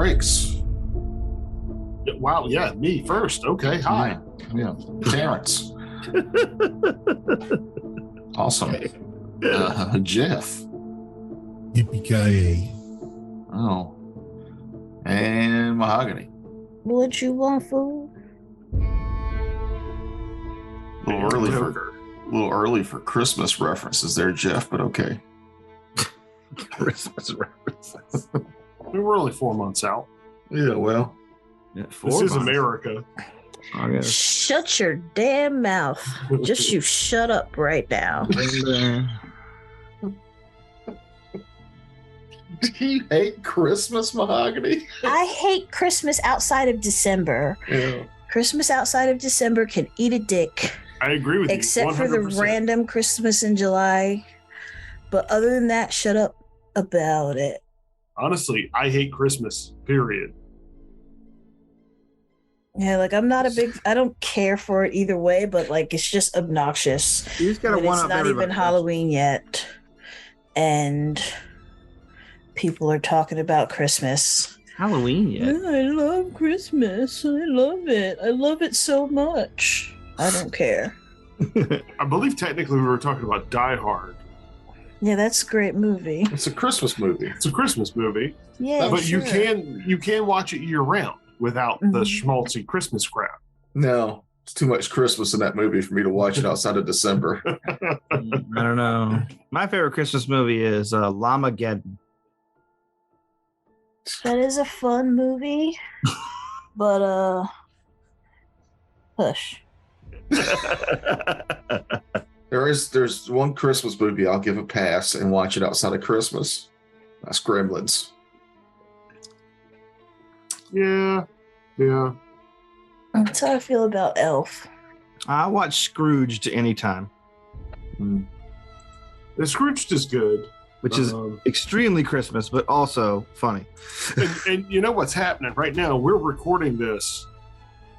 Breaks. Wow, yeah, me first. Okay, hi. Yeah. Terrence. Awesome. Jeff. Yippee-ki-yay. Oh. And Mahogany. What you want, fool? A little early for Christmas references there, Jeff, but okay. Christmas references. We were only 4 months out. Yeah, well. Yeah, This is America. Okay. Shut your damn mouth. Just you shut up right now. Do you hate Christmas, Mahogany? I hate Christmas outside of December. Yeah. Christmas outside of December can eat a dick. I agree with Except you. for the 100%. random Christmas in July. But other than that, shut up about it. Honestly, I hate Christmas, period. Yeah, like I don't care for it either way, but like it's just obnoxious. You just gotta When one it's up not everybody. even Halloween yet. And people are talking about Christmas. Halloween yet. I love Christmas. I love it. I love it so much. I don't care. I believe technically we were talking about Die Hard. Yeah, that's a great movie. It's a Christmas movie. It's a Christmas movie, Yeah, but sure. you can watch it year round without the Mhm. schmaltzy Christmas crap. No, it's too much Christmas in that movie for me to watch it outside of December. I don't know. My favorite Christmas movie is Llamageddon. That is a fun movie. But hush. There's one Christmas movie I'll give a pass and watch it outside of Christmas. That's Gremlins. Yeah. That's how I feel about Elf. I watch Scrooged anytime, The Scrooged is good. which is extremely Christmas, but also funny. and you know what's happening right now? We're recording this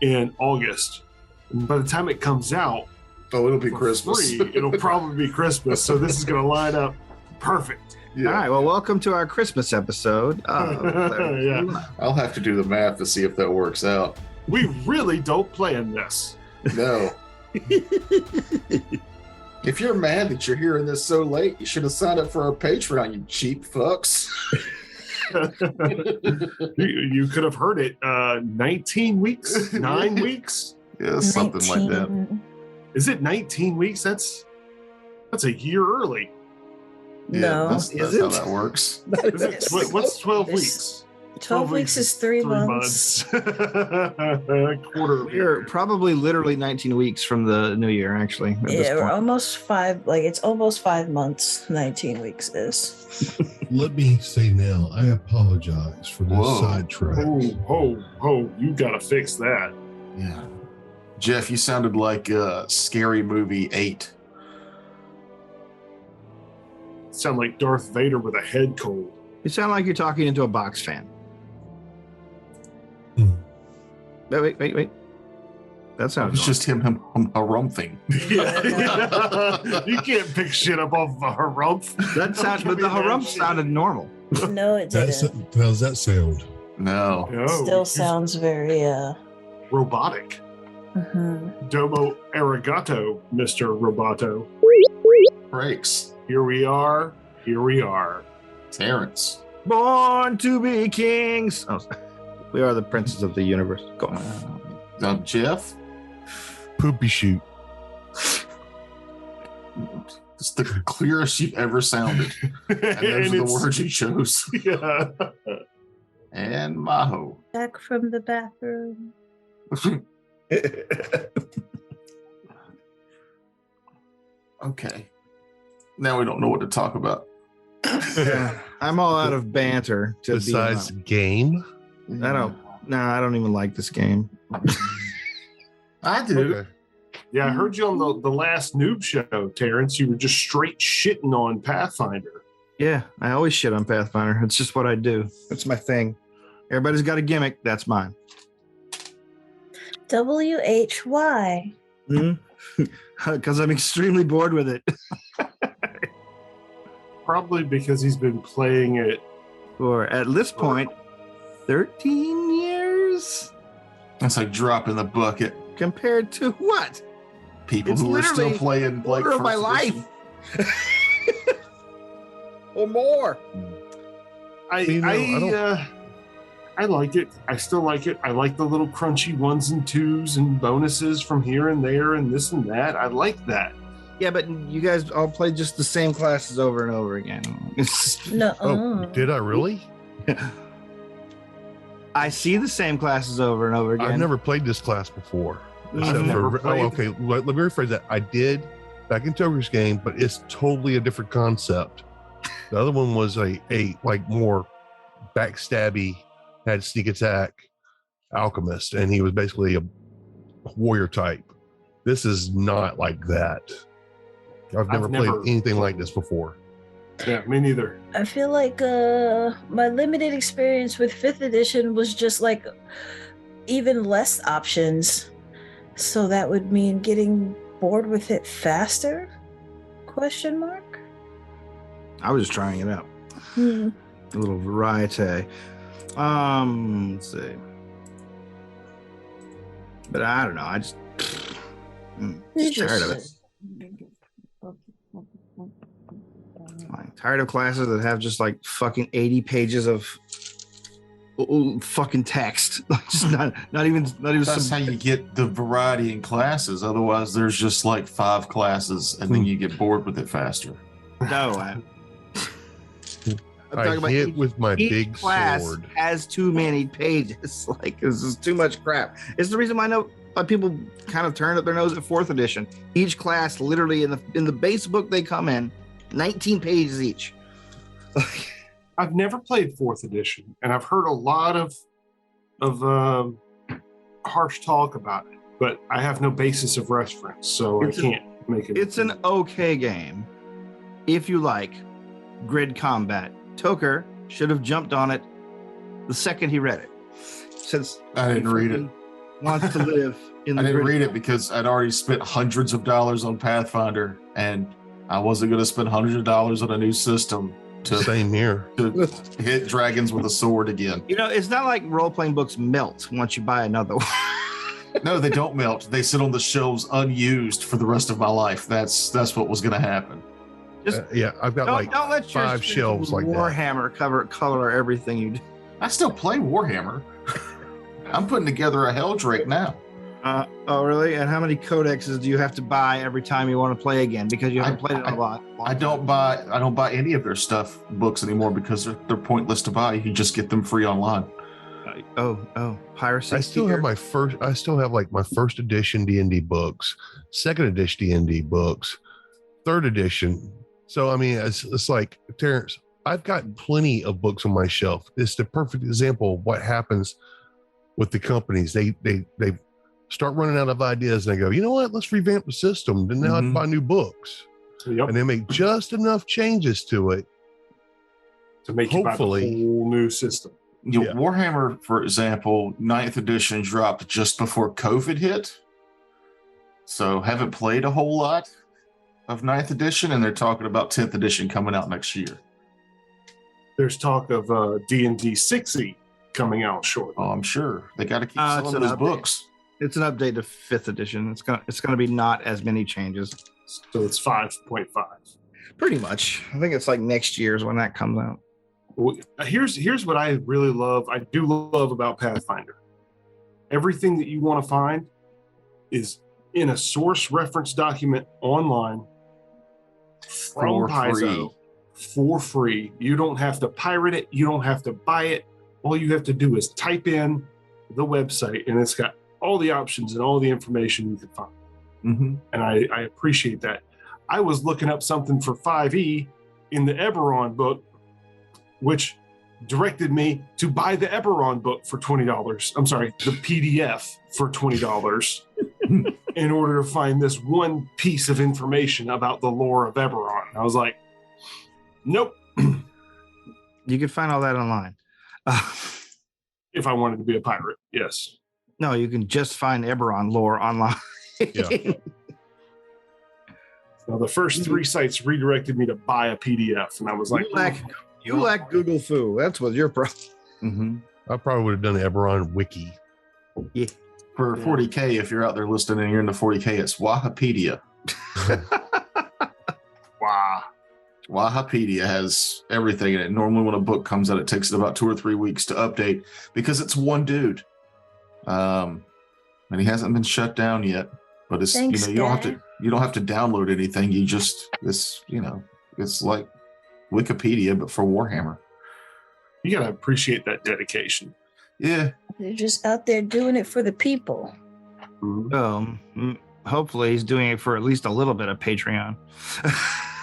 in August. And by the time it comes out, Oh, it'll be for Christmas. free, it'll probably be Christmas. So this is going to line up perfect. Yeah. All right, well, welcome to our Christmas episode. Yeah. I'll have to do the math to see if that works out. We really don't plan this. No. If you're mad that you're hearing this so late, you should have signed up for our Patreon, you cheap fucks. You could have heard it 19 weeks, 9 weeks. Yeah, something like that. 19. Is it 19 weeks? That's a year early. Yeah, No. that's Is how it? that works. Is it, what's 12 It's- weeks? 12 weeks is 3 months. Quarter of a We're year. probably literally 19 weeks from the new year, actually. At this Yeah, we're point. almost 5, like it's almost 5 months, 19 weeks is. Let me say now, I apologize for this Whoa. sidetrack. Oh, you gotta fix that. Yeah. Jeff, you sounded like Scary Movie 8. Sound like Darth Vader with a head cold. You sound like you're talking into a box fan. Hmm. Wait. That sounds It's just him harumphing. Yeah. You can't pick shit up off of a harumph. that sound, but the harumph sounded normal. No, it didn't. How's that sound? No. No, Still it's sounds very robotic. mhm. Domo arigato, Mr. Roboto. Breaks. Here we are. Terrence. Born to be kings. Oh, we are the princes of the universe. Go on. Jeff. Poopy shoot. It's the clearest you've ever sounded. And those are the words you chose. Yeah. And Maho. Back from the bathroom. Okay. Now we don't know what to talk about. I'm all out of banter. To Besides be game? I don't even like this game. I do. Okay. Yeah, I heard you on the last noob show, Terrence. You were just straight shitting on Pathfinder. Yeah, I always shit on Pathfinder. It's just what I do. It's my thing. Everybody's got a gimmick. That's mine. WHY. Because I'm extremely bored with it. Probably because he's been playing it. Or at this point, 13 years That's like drop in the bucket. compared to what? People It's who are still literally playing like Quarter of my first life. edition. Or more. I like it. I still like it. I like the little crunchy 1s and 2s and bonuses from here and there and this and that. I like that. Yeah, but you guys all play just the same classes over and over again. No. Oh, did I really? I see the same classes over and over again. I've never played this class before. I've Except never for, played. okay. Let me rephrase that. I did back in Toger's game, but it's totally a different concept. The other one was a like more backstabby, had sneak attack alchemist, and he was basically a warrior type. This is not like that. I've never played anything like this before. Yeah, me neither. I feel like my limited experience with 5th edition was just like even less options. So that would mean getting bored with it faster? Question mark? I was just trying it out. Hmm. A little variety. Let's see. But I don't know. I just just tired of it. I'm tired of classes that have just like fucking 80 pages of fucking text. Like just not even That's how you get the variety in classes. Otherwise, there's just like 5 classes, and then you get bored with it faster. No, I'm I talking about hit with my each big class sword. has too many pages. Like this is too much crap. It's the reason why I know people kind of turn up their nose at 4th edition. Each class, literally in the base book they come in, 19 pages each. I've never played 4th edition, and I've heard a lot of harsh talk about it, but I have no basis of reference, so I can't make it. It's an okay game if you like grid combat. Toker should have jumped on it the second he read it. Since I didn't read it. Wants to live in the I didn't grid. read it because I'd already spent hundreds of dollars on Pathfinder, and I wasn't going to spend hundreds of dollars on a new system to Same here. hit dragons with a sword again. You know, it's not like role-playing books melt once you buy another one. No, they don't melt. They sit on the shelves unused for the rest of my life. That's what was going to happen. Yeah, I've got Don't let your 5 shelves like that. Warhammer color everything you do. I still play Warhammer. I'm putting together a Helldrake now. Oh, really? And how many codexes do you have to buy every time you want to play again? Because you haven't played it a lot. I don't buy any of their books anymore because they're pointless to buy. You can just get them free online. Piracy. I still have my first edition D&D books, 2nd edition D&D books, 3rd edition. So I mean, it's like, Terrence, I've got plenty of books on my shelf. It's the perfect example of what happens with the companies. They start running out of ideas and they go, you know what? Let's revamp the system. Then now I buy new books. Yep. And they make just enough changes to it To make you buy the whole new system. You know, Warhammer, for example, 9th edition dropped just before COVID hit. So haven't played a whole lot of 9th edition, and they're talking about 10th edition coming out next year. There's talk of D&D 6e coming out shortly. Oh, I'm sure. They got to keep It's selling an those update. books. It's an update to 5th edition. It's gonna be not as many changes. So it's 5.5. Pretty much. I think it's like next year's when that comes out. Well, here's what I really love. I do love about Pathfinder. Everything that you want to find is in a source reference document online from For Paizo free. for free. You don't have to pirate it. You don't have to buy it. All you have to do is type in the website, and it's got all the options and all the information you can find. Mm-hmm. And I appreciate that. I was looking up something for 5e in the Eberron book, which directed me to buy the Eberron book for $20. I'm sorry, the PDF for $20 in order to find this one piece of information about the lore of Eberron. I was like, nope. You can find all that online. If I wanted to be a pirate, yes. No, you can just find Eberron lore online. Yeah. Now, the first 3 sites redirected me to buy a PDF, and I was like, You lack Google Foo. That's what your problem. Mm-hmm. I probably would have done the Eberron wiki. Yeah. For 40K, if you're out there listening and you're into 40K, it's Wahapedia. Wow. Wahapedia has everything in it. Normally, when a book comes out, it takes it about 2 or 3 weeks to update because it's one dude. And he hasn't been shut down yet. But it's Thanks, you don't have to download anything. You just it's like Wikipedia but for Warhammer. You gotta appreciate that dedication. Yeah. They're just out there doing it for the people. Hopefully he's doing it for at least a little bit of Patreon.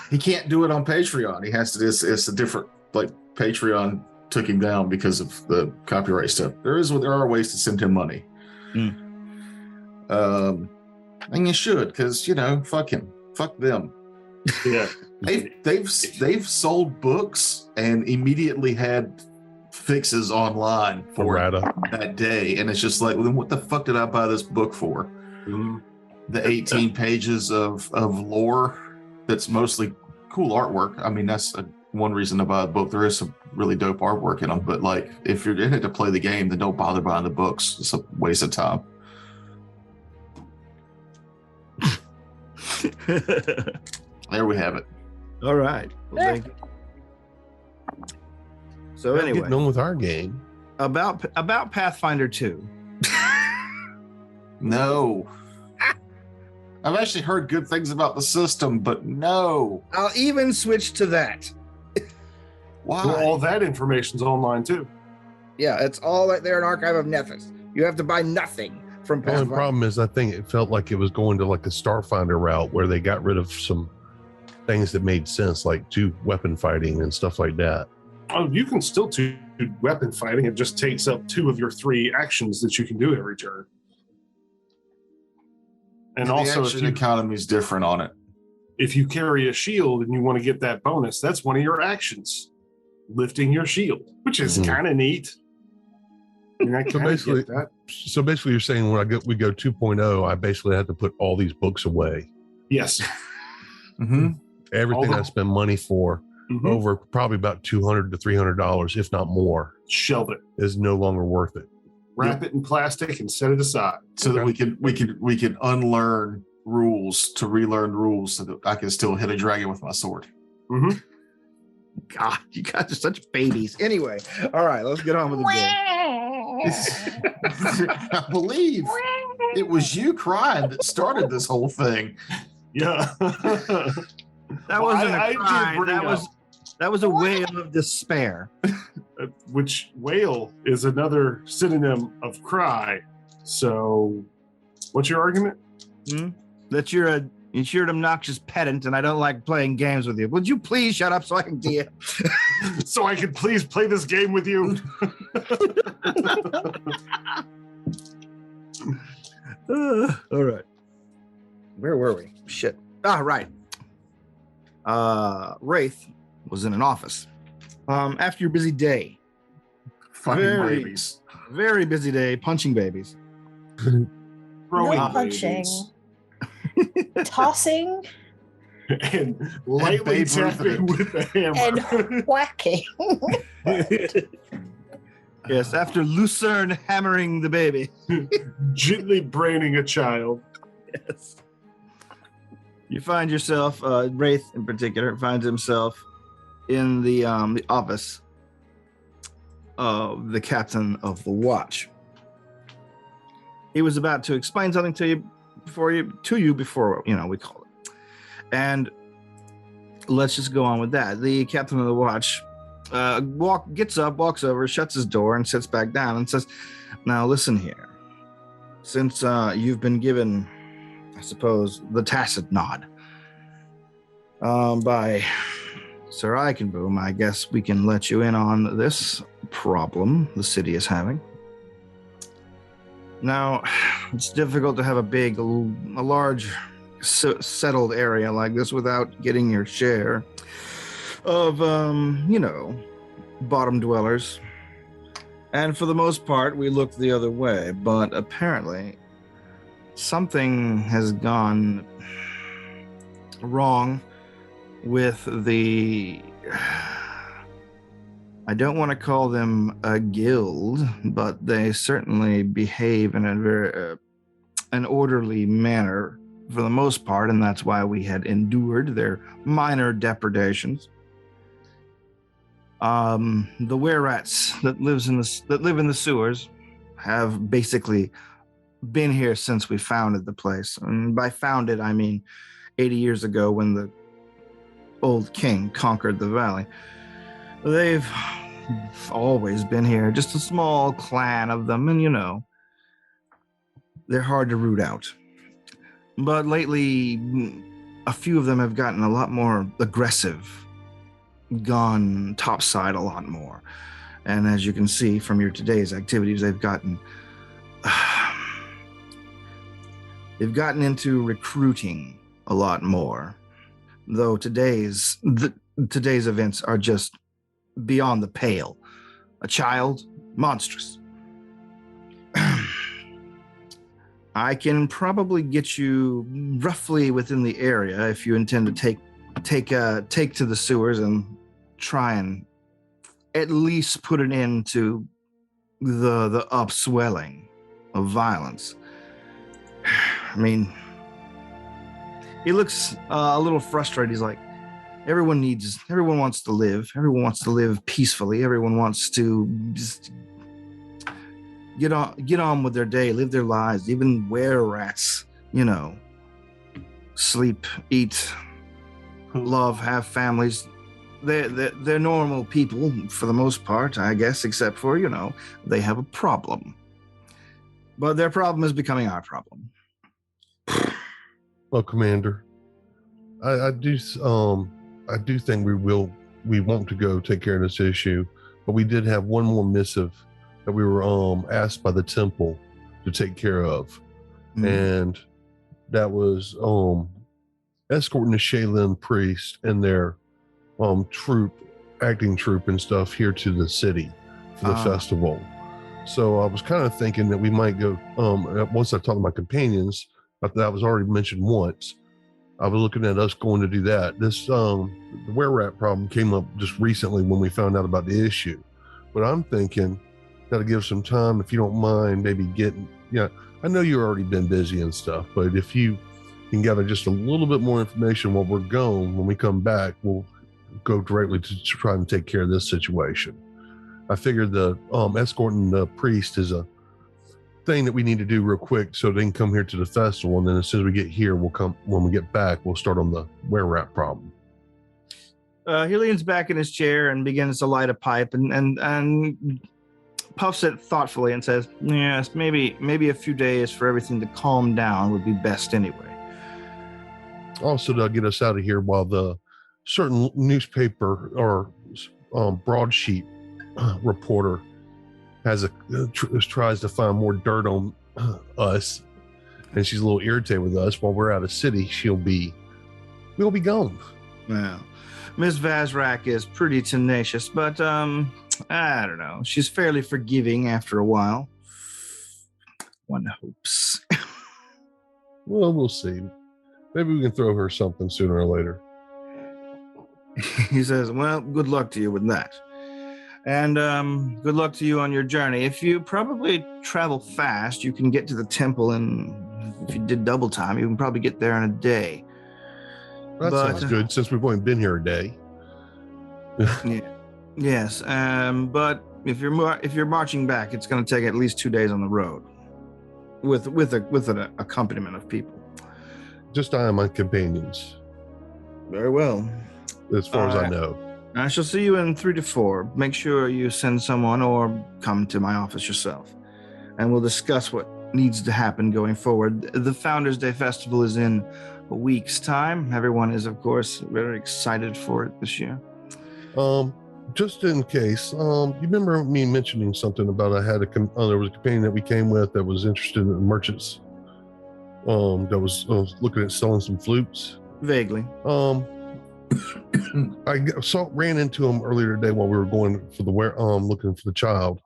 He can't do it on Patreon. He has to. It's a different, like, Patreon took him down because of the copyright stuff. There are ways to send him money. And you should, because fuck him, fuck them. Yeah. They've sold books and immediately had fixes online for that day, and it's just like, well, then what the fuck did I buy this book for? The 18 pages of lore that's mostly cool artwork. I mean, that's one reason to buy a book. There is some really dope artwork in them, but like, if you're in it to play the game, then don't bother buying the books. It's a waste of time. There we have it. All right. Well, thank you. So We're anyway, getting on with our game. about Pathfinder 2. No. I've actually heard good things about the system, but no. I'll even switch to that. Why? Well, all that information's online too. Yeah, it's all right there in Archive of Nethys. You have to buy nothing from The only Pathfinder. problem is I think it felt like it was going to like a Starfinder route where they got rid of some things that made sense, like weapon fighting and stuff like that. Oh, you can still do weapon fighting. It just takes up 2 of your 3 actions that you can do every turn. And the also, action economy is different on it. if you carry a shield and you want to get that bonus, that's one of your actions, lifting your shield, which is kind of neat. I mean, I So kinda basically, get that. you're saying when we go 2.0, I basically had to put all these books away. Yes. Mm-hmm. Everything All I spend money for Mhm. over probably about $200 to $300, if not more, Shelve it, is no longer worth it. wrap it in plastic, and set it aside. So that we can unlearn rules to relearn rules so that I can still hit a dragon with my sword. Mm-hmm. God, you guys are such babies. Anyway, all right, let's get on with the game. I believe it was you crying that started this whole thing. Yeah. That wasn't I a did cry. bring That was a wail of despair. Which wail is another synonym of cry. So, what's your argument? That you're an obnoxious pedant, and I don't like playing games with you. Would you please shut up so I can DM? So I can please play this game with you. All right. Where were we? Shit. Right. Wraith was in an office. After your busy day, Fucking Very- babies. very busy day, punching babies. Throwing No punching. babies. Tossing And lightly Babe Ruth tapping with the hammer. and whacking. Yes, after Lucerne hammering the baby. Gently braining a child. Yes. You find yourself, Wraith in particular, finds himself in the office of the captain of the watch. He was about to explain something to you before we call it. And let's just go on with that. The captain of the watch gets up, walks over, shuts his door, and sits back down and says, "Now listen here. Since you've been given, I suppose, the tacit nod by Sir Eichenboom, I guess we can let you in on this problem the city is having. Now, it's difficult to have a large, settled area like this without getting your share of, bottom dwellers. And for the most part, we looked the other way, but apparently something has gone wrong with the I don't want to call them a guild, but they certainly behave in a very an orderly manner for the most part, and that's why we had endured their minor depredations. The were-rats that live in the sewers have basically been here since we founded the place. And by founded, I mean 80 years ago when the old king conquered the valley. They've always been here, just a small clan of them, and they're hard to root out. But lately, a few of them have gotten a lot more aggressive, gone topside a lot more. And as you can see from your today's activities, they've gotten into recruiting a lot more. Though today's events are just beyond the pale. A child, monstrous. I can probably get you roughly within the area if you intend to take to the sewers and try and at least put an end to the upswelling of violence. I mean, he looks a little frustrated. He's like, everyone wants to live. Everyone wants to live peacefully. Everyone wants to just get on with their day, live their lives. Even were-rats, sleep, eat, love, have families. They're normal people for the most part, I guess, except for, they have a problem. But their problem is becoming our problem. Well, Commander, I do think we want to go take care of this issue, but we did have one more missive that we were asked by the temple to take care of, and that was escorting the Shaolin priest and their acting troupe and stuff here to the city for the festival. So I was kind of thinking that we might go once I talked to my companions. That was already mentioned once. I was looking at us going to do that. This the were-rat problem came up just recently when we found out about the issue. But I'm thinking, got to give some time, if you don't mind, maybe getting, I know you've already been busy and stuff, but if you can gather just a little bit more information while we're gone, when we come back, we'll go directly to try and take care of this situation. I figured the escorting the priest is a thing that we need to do real quick so they can come here to the festival, and then as soon as we get here, when we get back, we'll start on the were-rat problem. He leans back in his chair and begins to light a pipe and puffs it thoughtfully and says, yes, maybe a few days for everything to calm down would be best anyway. Also, to get us out of here while the certain newspaper or broadsheet reporter tries to find more dirt on us, and she's a little irritated with us. While we're out of city, we'll be gone. Well, Ms. Vazrak is pretty tenacious, but I don't know. She's fairly forgiving after a while. One hopes. Well, we'll see. Maybe we can throw her something sooner or later. He says, well, good luck to you with that. And good luck to you on your journey. If you probably travel fast, you can get to the temple, and if you did double time, you can probably get there in a day. That sounds good, since we've only been here a day. Yeah. Yes, but if you're marching back, it's going to take at least 2 days on the road, with an accompaniment of people. Just I and my companions. Very well. As far as I know. I shall see you in 3 to 4. Make sure you send someone or come to my office yourself, and we'll discuss what needs to happen going forward. The Founders Day Festival is in a week's time. Everyone is, of course, very excited for it this year. Just in case, you remember me mentioning something about there was a companion that we came with that was interested in merchants, that was looking at selling some flutes. Vaguely. I ran into him earlier today while we were going for looking for the child,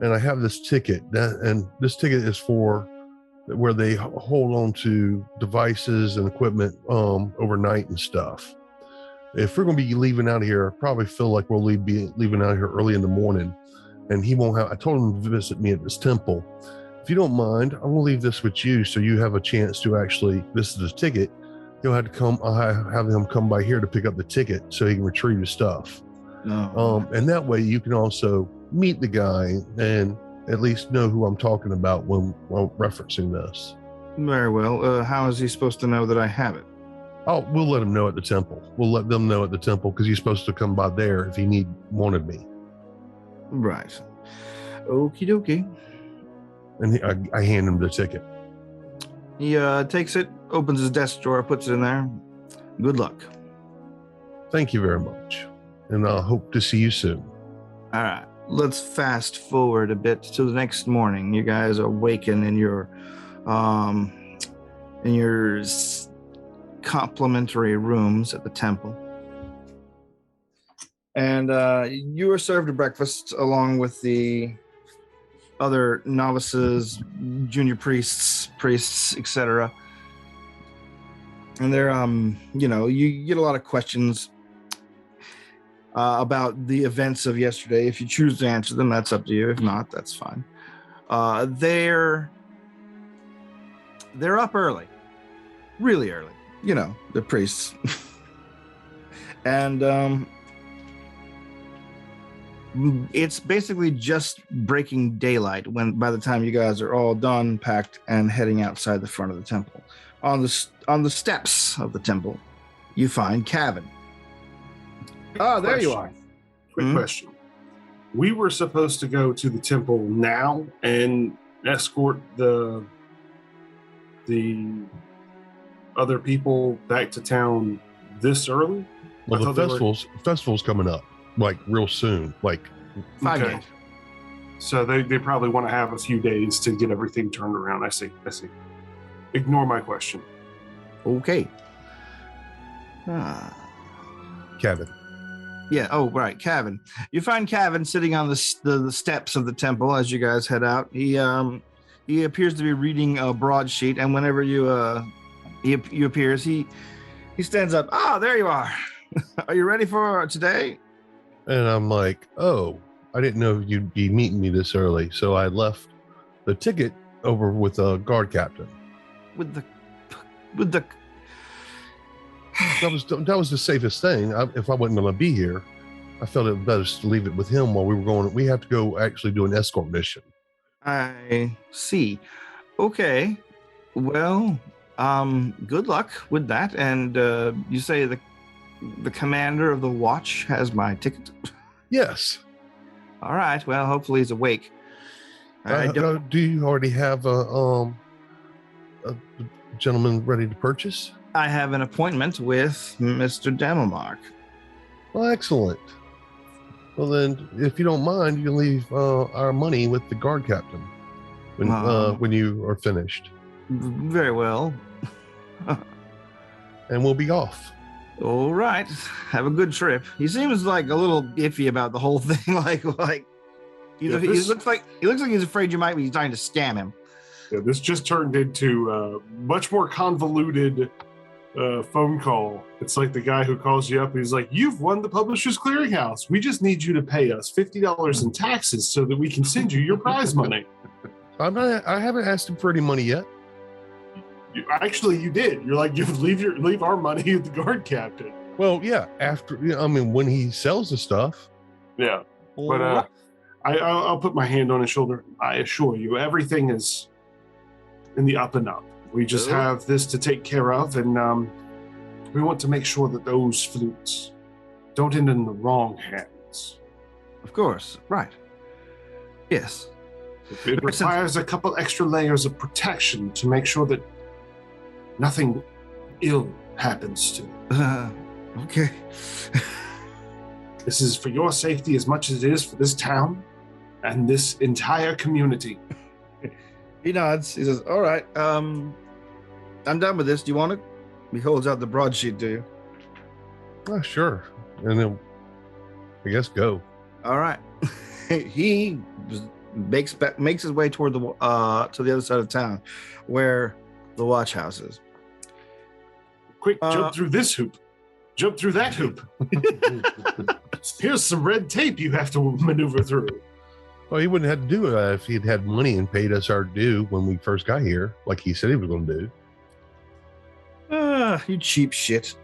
and I have this ticket and this ticket is for where they hold on to devices and equipment overnight and stuff. if we're going to be leaving out of here, I probably feel like we'll be leaving out of here early in the morning, and he won't have. I told him to visit me at this temple. If you don't mind, I will leave this with you, so you have a chance to actually. This is the ticket. He'll have to come. I'll have him come by here to pick up the ticket, so he can retrieve his stuff. No. And that way, you can also meet the guy and at least know who I'm talking about when referencing this. Very well. How is he supposed to know that I have it? Oh, we'll let him know at the temple. We'll let them know at the temple because he's supposed to come by there if he wanted me. Right. Okie dokie. And I hand him the ticket. He takes it, opens his desk drawer, puts it in there. Good luck. Thank you very much. And I hope to see you soon. All right. Let's fast forward a bit to the next morning. You guys awaken in your complimentary rooms at the temple. And you are served a breakfast along with the other novices, junior priests, etc. And they're, you get a lot of questions about the events of yesterday. If you choose to answer them, that's up to you. If not, that's fine. They're up early, really early. The priests. And it's basically just breaking daylight by the time you guys are all done, packed, and heading outside the front of the temple. On the steps of the temple, you find Kevin. Oh, there you are. Quick question. We were supposed to go to the temple now and escort the other people back to town this early? Well, the festival's coming up like real soon, like 5 days. So they probably want to have a few days to get everything turned around. I see. Ignore my question. Okay. Kevin. Yeah. Oh, right. Kevin. You find Kevin sitting on the steps of the temple as you guys head out. He appears to be reading a broadsheet, and whenever you appears, he stands up. Ah, there you are. Are you ready for today? And I'm like, oh, I didn't know you'd be meeting me this early, so I left the ticket over with a guard captain. With the. That was the safest thing. If I wasn't going to be here, I felt it best to leave it with him while we were going. We have to go actually do an escort mission. I see. Okay. Well, good luck with that. And you say the commander of the watch has my ticket? Yes. All right. Well, hopefully he's awake. Do you already have a gentleman ready to purchase? I have an appointment with Mr. Demelmark. Well, excellent. Well, then, if you don't mind, you can leave our money with the guard captain when you are finished. Very well. And we'll be off. All right. Have a good trip. He seems like a little iffy about the whole thing. He looks like he's afraid you might be trying to scam him. Yeah, this just turned into a much more convoluted phone call. It's like the guy who calls you up. He's like, "You've won the Publishers Clearinghouse. We just need you to pay us $50 in taxes so that we can send you your prize money." I haven't asked him for any money yet. You did. You're like, "You leave our money at the guard captain." Well, yeah. When he sells the stuff. Yeah, but I'll put my hand on his shoulder. I assure you, everything is in the up and up. We just have this to take care of, and we want to make sure that those flutes don't end in the wrong hands. Of course, right. Yes. It requires a couple extra layers of protection to make sure that nothing ill happens to it. Okay. This is for your safety as much as it is for this town and this entire community. He nods. He says, all right, I'm done with this. Do you want it? He holds out the broadsheet to you. Oh, sure. And then I guess go. All right. He makes his way toward to the other side of town where the watch house is. Quick, jump through this hoop. jump through that hoop. Here's some red tape you have to maneuver through. Well, he wouldn't have to do it if he'd had money and paid us our due when we first got here, like he said he was going to do. You cheap shit.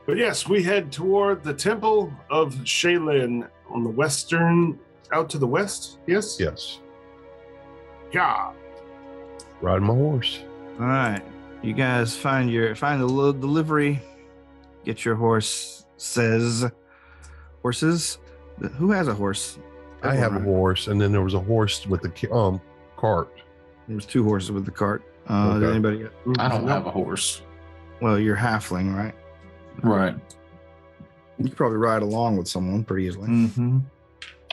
But yes, we head toward the Temple of Shaylin on the western, out to the west. Yes? Yes. Yeah. Riding my horse. All right. You guys find the load delivery. Get your horses. Who has a horse? I have a horse, and then there was a horse with the cart. There was 2 horses with the cart. Okay. Did anybody? I don't have a horse. Well, you're halfling, right? Right. You could probably ride along with someone pretty easily. Mm-hmm.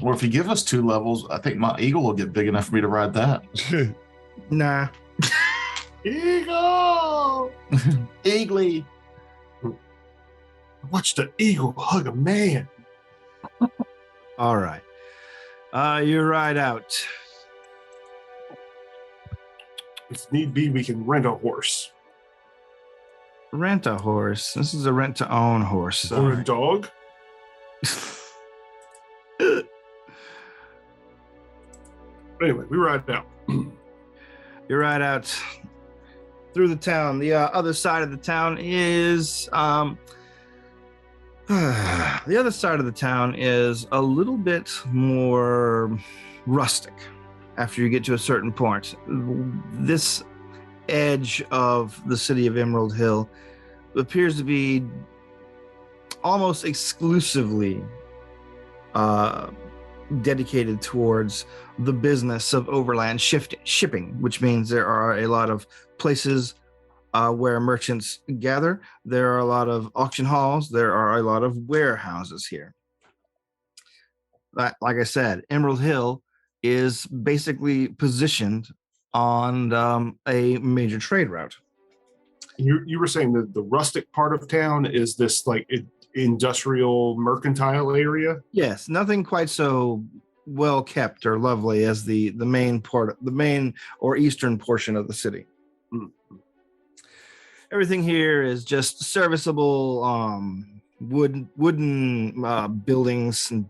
Or if you give us 2 levels, I think my eagle will get big enough for me to ride that. Nah. Eagle! Eagly. Watch the eagle hug a man. All right. You ride out. If need be, we can rent a horse. Rent a horse. This is a rent-to-own horse. Or a dog. Anyway, we ride out. You ride out through the town. The other side of the town is the other side of the town is a little bit more rustic after you get to a certain point. This edge of the city of Emerald Hill appears to be almost exclusively dedicated towards the business of overland shipping, which means there are a lot of places where merchants gather. There are a lot of auction halls. There are a lot of warehouses here. Like I said, Emerald Hill is basically positioned on a major trade route. You were saying that the rustic part of town is this like industrial mercantile area? Yes, nothing quite so well kept or lovely as the main or eastern portion of the city. Mm-hmm. Everything here is just serviceable wooden buildings and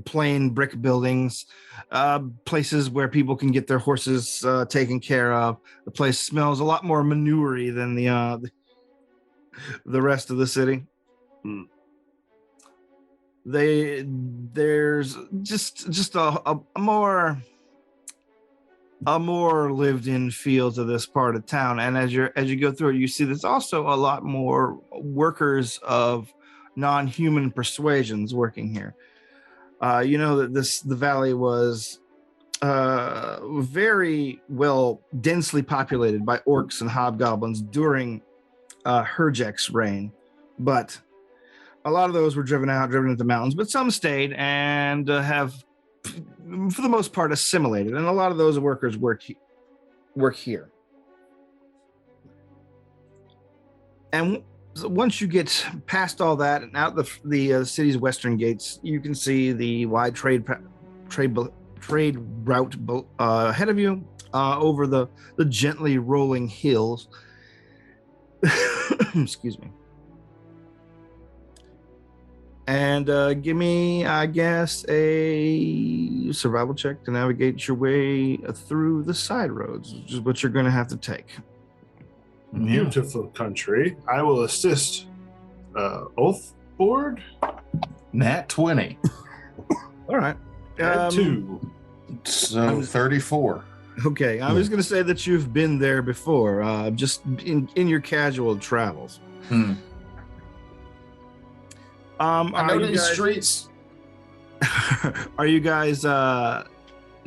plain brick buildings, places where people can get their horses taken care of. The place smells a lot more manure-y than the rest of the city. Mm. There's just a more lived in feel to this part of town, and as you go through it, you see there's also a lot more workers of non-human persuasions working here. You know that the valley was very well densely populated by orcs and hobgoblins during Herjek's reign, but a lot of those were driven into the mountains, but some stayed and have, for the most part, assimilated, and a lot of those workers work here. And once you get past all that and out the city's western gates, you can see the wide trade route ahead of you over the gently rolling hills. Excuse me. And give me, I guess, a survival check to navigate your way through the side roads, which is what you're going to have to take. Beautiful country. I will assist Oathboard. Nat 20. All right. Add 2. So 34. Okay, I was going to say that you've been there before, just in your casual travels. I know these streets. Are you guys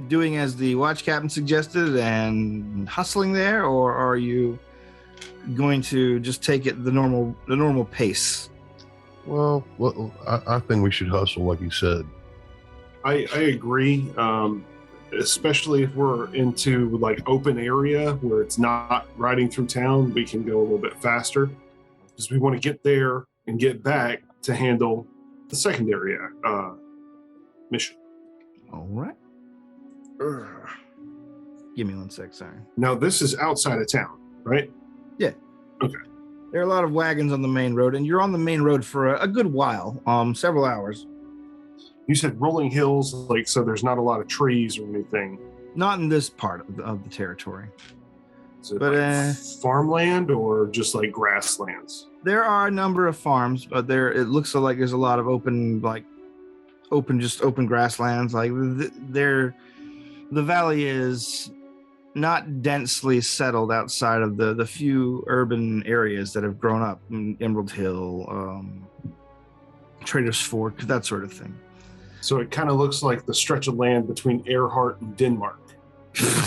doing as the watch captain suggested and hustling there, or are you going to just take it the normal pace? Well, I think we should hustle, like you said. I agree, especially if we're into like open area where it's not riding through town. We can go a little bit faster because we want to get there and get back to handle the secondary mission. All right. Give me 1 sec, sorry. Now this is outside of town, right? Yeah. Okay. There are a lot of wagons on the main road, and you're on the main road for a good while, several hours. You said rolling hills, like, so there's not a lot of trees or anything. Not in this part of the territory. Is it But, like farmland or just like grasslands? There are a number of farms, but it looks like there's a lot of open grasslands. Like the valley is not densely settled outside of the few urban areas that have grown up in Emerald Hill, Trader's Fork, that sort of thing. So it kind of looks like the stretch of land between Earhart and Denmark.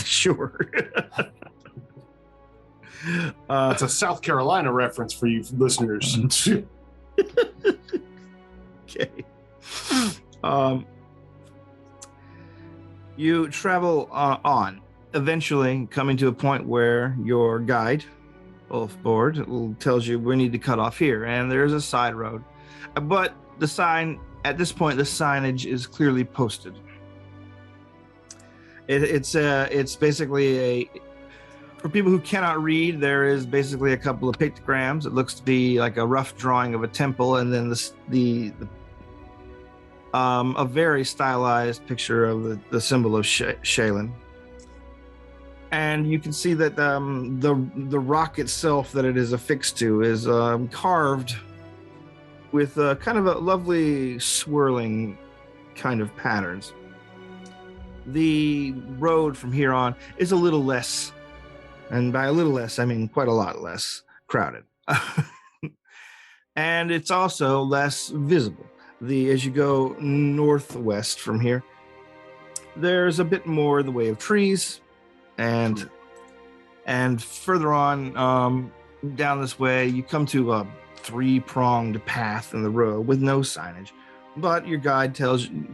Sure. That's a South Carolina reference for you listeners. Okay. You travel on, eventually coming to a point where your guide, Ulfbord, tells you we need to cut off here, and there's a side road. But the sign, at this point, the signage is clearly posted. It's basically for people who cannot read, there is basically a couple of pictograms. It looks to be like a rough drawing of a temple, and then a very stylized picture of the symbol of Shaylin. And you can see that the rock itself that it is affixed to is carved with kind of a lovely swirling kind of patterns. The road from here on is a little less, and by a little less, I mean quite a lot less crowded. And it's also less visible. As you go northwest from here, there's a bit more in the way of trees, and further on down this way, you come to a three-pronged path in the road with no signage. But your guide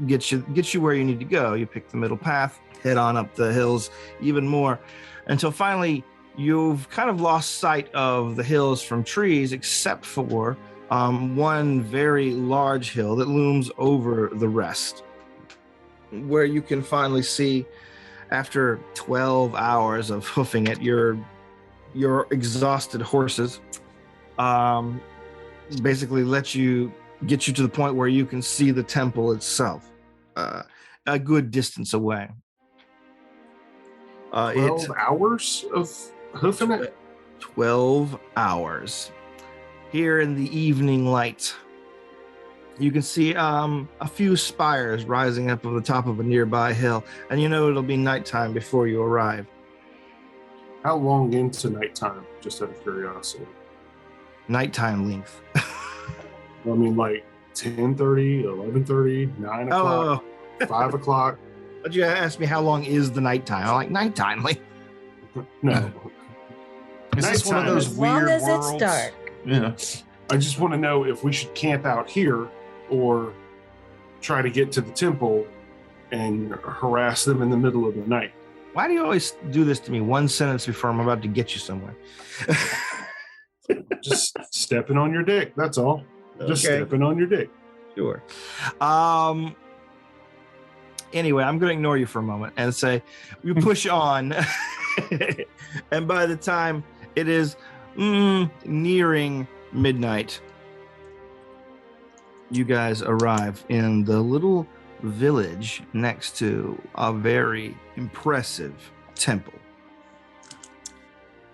gets you where you need to go. You pick the middle path, head on up the hills even more, until finally you've kind of lost sight of the hills from trees, except for one very large hill that looms over the rest, where you can finally see, after 12 hours of hoofing it, your exhausted horses basically get you to the point where you can see the temple itself a good distance away. 12 hours of hoofing it? 12 hours. Here in the evening light, you can see a few spires rising up on the top of a nearby hill, and you know it'll be nighttime before you arrive. How long into nighttime, just out of curiosity? Nighttime length. I mean, like 10:30, 11:30, 9 o'clock, 5 o'clock. But you asked me how long is the nighttime. I'm like, nighttime? Like, no. Is this one of those As weird long as worlds? it's dark. Yeah. I just want to know if we should camp out here or try to get to the temple and harass them in the middle of the night. why do you always do this to me one sentence before I'm about to get you somewhere? Just stepping on your dick. That's all. Just Okay. stepping on your dick. Sure. Anyway, I'm going to ignore you for a moment and say we push on. And by the time it is nearing midnight, you guys arrive in the little village next to a very impressive temple.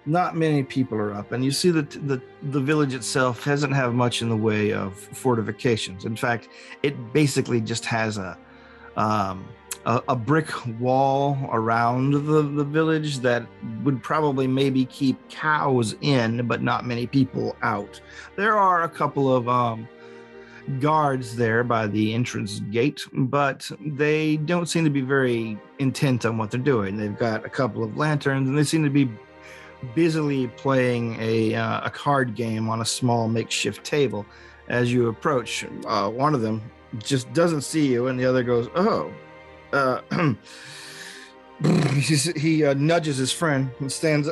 Not many people are up, and you see that the village itself doesn't have much in the way of fortifications. In fact, it basically just has a brick wall around the village that would probably maybe keep cows in, but not many people out. There are a couple of guards there by the entrance gate, but they don't seem to be very intent on what they're doing. They've got a couple of lanterns, and they seem to be busily playing a card game on a small makeshift table. As you approach, one of them just doesn't see you, and the other goes, "Oh." He nudges his friend and stands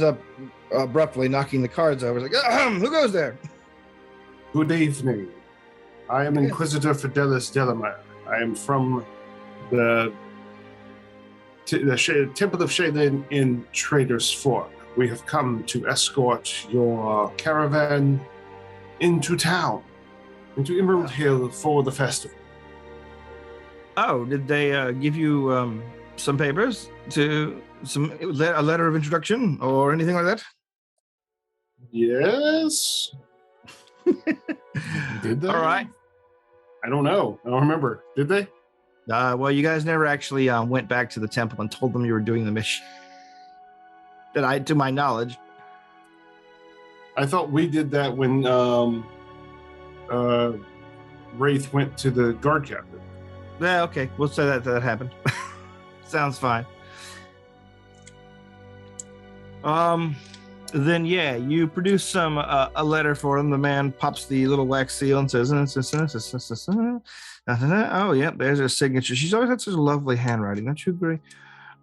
up abruptly, knocking the cards over. He's like, "Who goes there?" Good evening. I am Yes. Inquisitor Fidelis Delamere. I am from the Temple of Shaylin in Trader's Fork. we have come to escort your caravan into town, into Emerald Hill for the festival. Oh, did they give you some papers to a letter of introduction or anything like that? Yes. Did they? All right. I don't know. I don't remember. Did they? Well, you guys never actually went back to the temple and told them you were doing the mission. To my knowledge. I thought we did that when Wraith went to the guard captain. Yeah, okay. We'll say that happened. Sounds fine. Then yeah, you produce some a letter for him. The man pops the little wax seal and says, "Oh yeah, there's her signature. She's always had such a lovely handwriting. Don't you agree?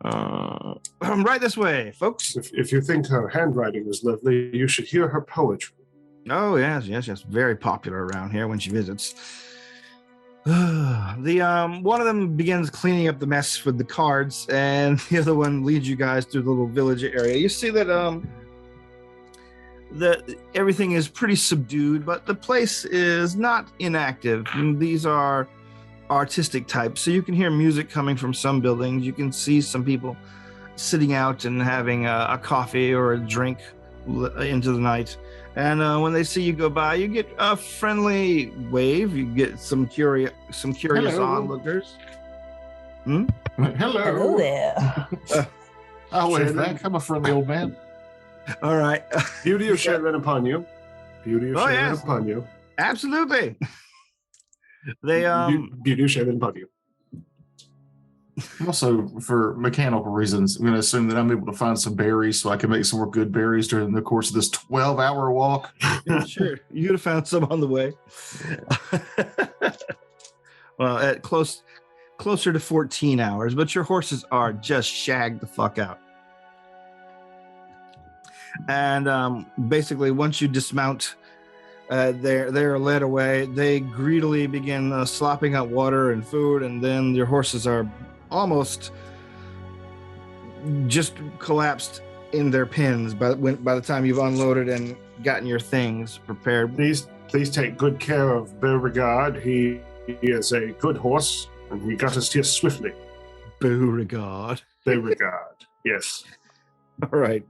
Right this way, folks." If you think her handwriting is lovely, you should hear her poetry. Oh yes, very popular around here when she visits. The one of them begins cleaning up the mess with the cards, and the other one leads you guys through the little village area. You see that everything is pretty subdued, but the place is not inactive. These are artistic types, so you can hear music coming from some buildings. You can see some people sitting out and having a coffee or a drink into the night. And when they see you go by, you get a friendly wave. You get some curious Hello. onlookers. Hello. Hello there. I'll wave back. I'm a friendly old man. All right. Beauty of Sharon upon you. Beauty of Sharon yes. upon you. Absolutely. They Beauty of Sharon upon you. Also, for mechanical reasons, I'm going to assume that I'm able to find some berries so I can make some more good berries during the course of this 12-hour walk. Yeah, sure. You could have found some on the way. Well, at closer to 14 hours, but your horses are just shagged the fuck out. And basically, once you dismount, they're led away. They greedily begin slopping out water and food, and then your horses are almost just collapsed in their pens by the time you've unloaded and gotten your things prepared. Please take good care of Beauregard. He is a good horse, and he got us here swiftly. Beauregard. Beauregard, yes. All right.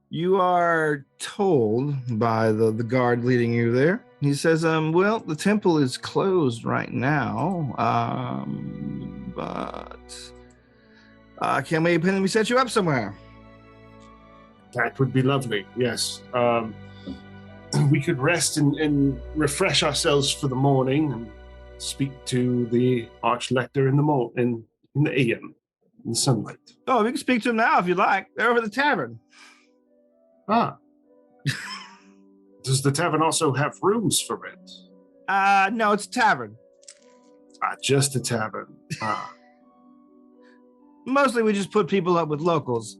You are told by the guard leading you there. He says, well, the temple is closed right now, but can we set you up somewhere? That would be lovely, yes. We could rest and refresh ourselves for the morning and speak to the Archlector in the AM, in the sunlight. Oh, we can speak to him now if you'd like. They're over at the tavern. Ah. Does the tavern also have rooms for rent? No, it's a tavern. Just a tavern. Ah. Mostly we just put people up with locals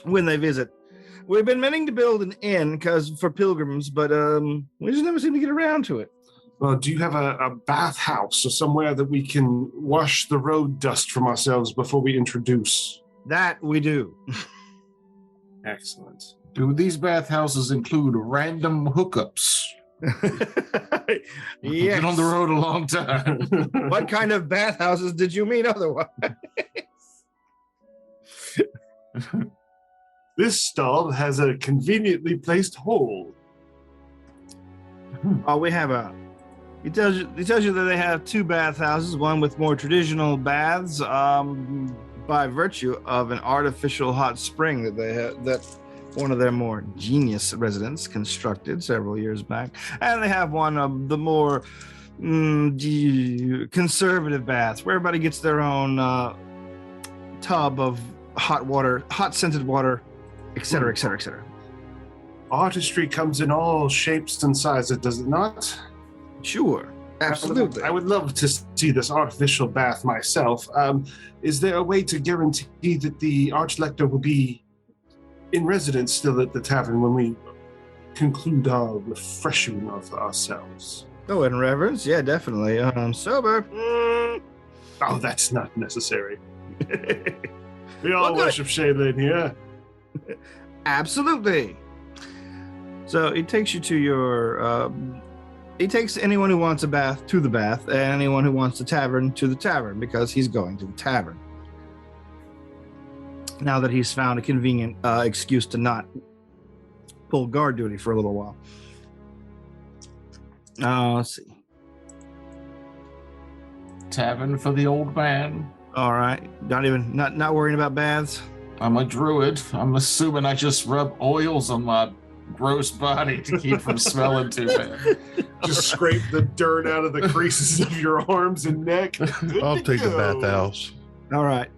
when they visit. We've been meaning to build an inn for pilgrims, but we just never seem to get around to it. Well, do you have a bathhouse or somewhere that we can wash the road dust from ourselves before we introduce? That we do. Excellent. Do these bathhouses include random hookups? Yes. Been on the road a long time. What kind of bathhouses did you mean otherwise? This stall has a conveniently placed hole. Oh, we have he tells you that they have two bathhouses, one with more traditional baths, by virtue of an artificial hot spring that they have, that one of their more genius residents constructed several years back, and they have one of the more conservative baths where everybody gets their own tub of hot scented water, etc., etc., etc. Artistry comes in all shapes and sizes, does it not? Sure, absolutely. I would love to see this artificial bath myself. Is there a way to guarantee that the Archlector will be in residence still at the tavern when we conclude our refreshing of ourselves? Oh, in reverence? Yeah, definitely. Sober. Oh, that's not necessary. We all Well, good. worship Shaylin here. Absolutely. So he takes you to your. He takes anyone who wants a bath to the bath, and anyone who wants the tavern to the tavern, because he's going to the tavern. Now that he's found a convenient excuse to not pull guard duty for a little while. Let's see. Tavern for the old man. All right. Not worrying about baths. I'm a druid. I'm assuming I just rub oils on my gross body to keep from smelling too bad. Just scrape the dirt out of the creases of your arms and neck. Good I'll to take the go. bathhouse. All right.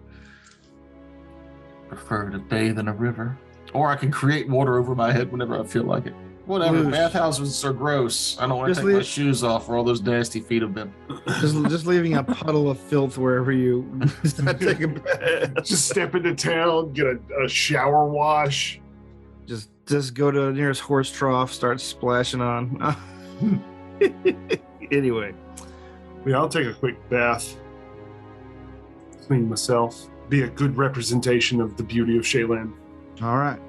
Prefer to bathe in a river. Or I can create water over my head whenever I feel like it. Whatever. Oof. Bathhouses are gross. I don't want to Just take my leave- shoes off where all those nasty feet have been. Just leaving a puddle of filth wherever you start taking a bath. Just step into town, get a shower wash. Just go to the nearest horse trough, start splashing on. Anyway. Yeah, I'll take a quick bath. Clean myself. Be a good representation of the beauty of Shaylin. All right.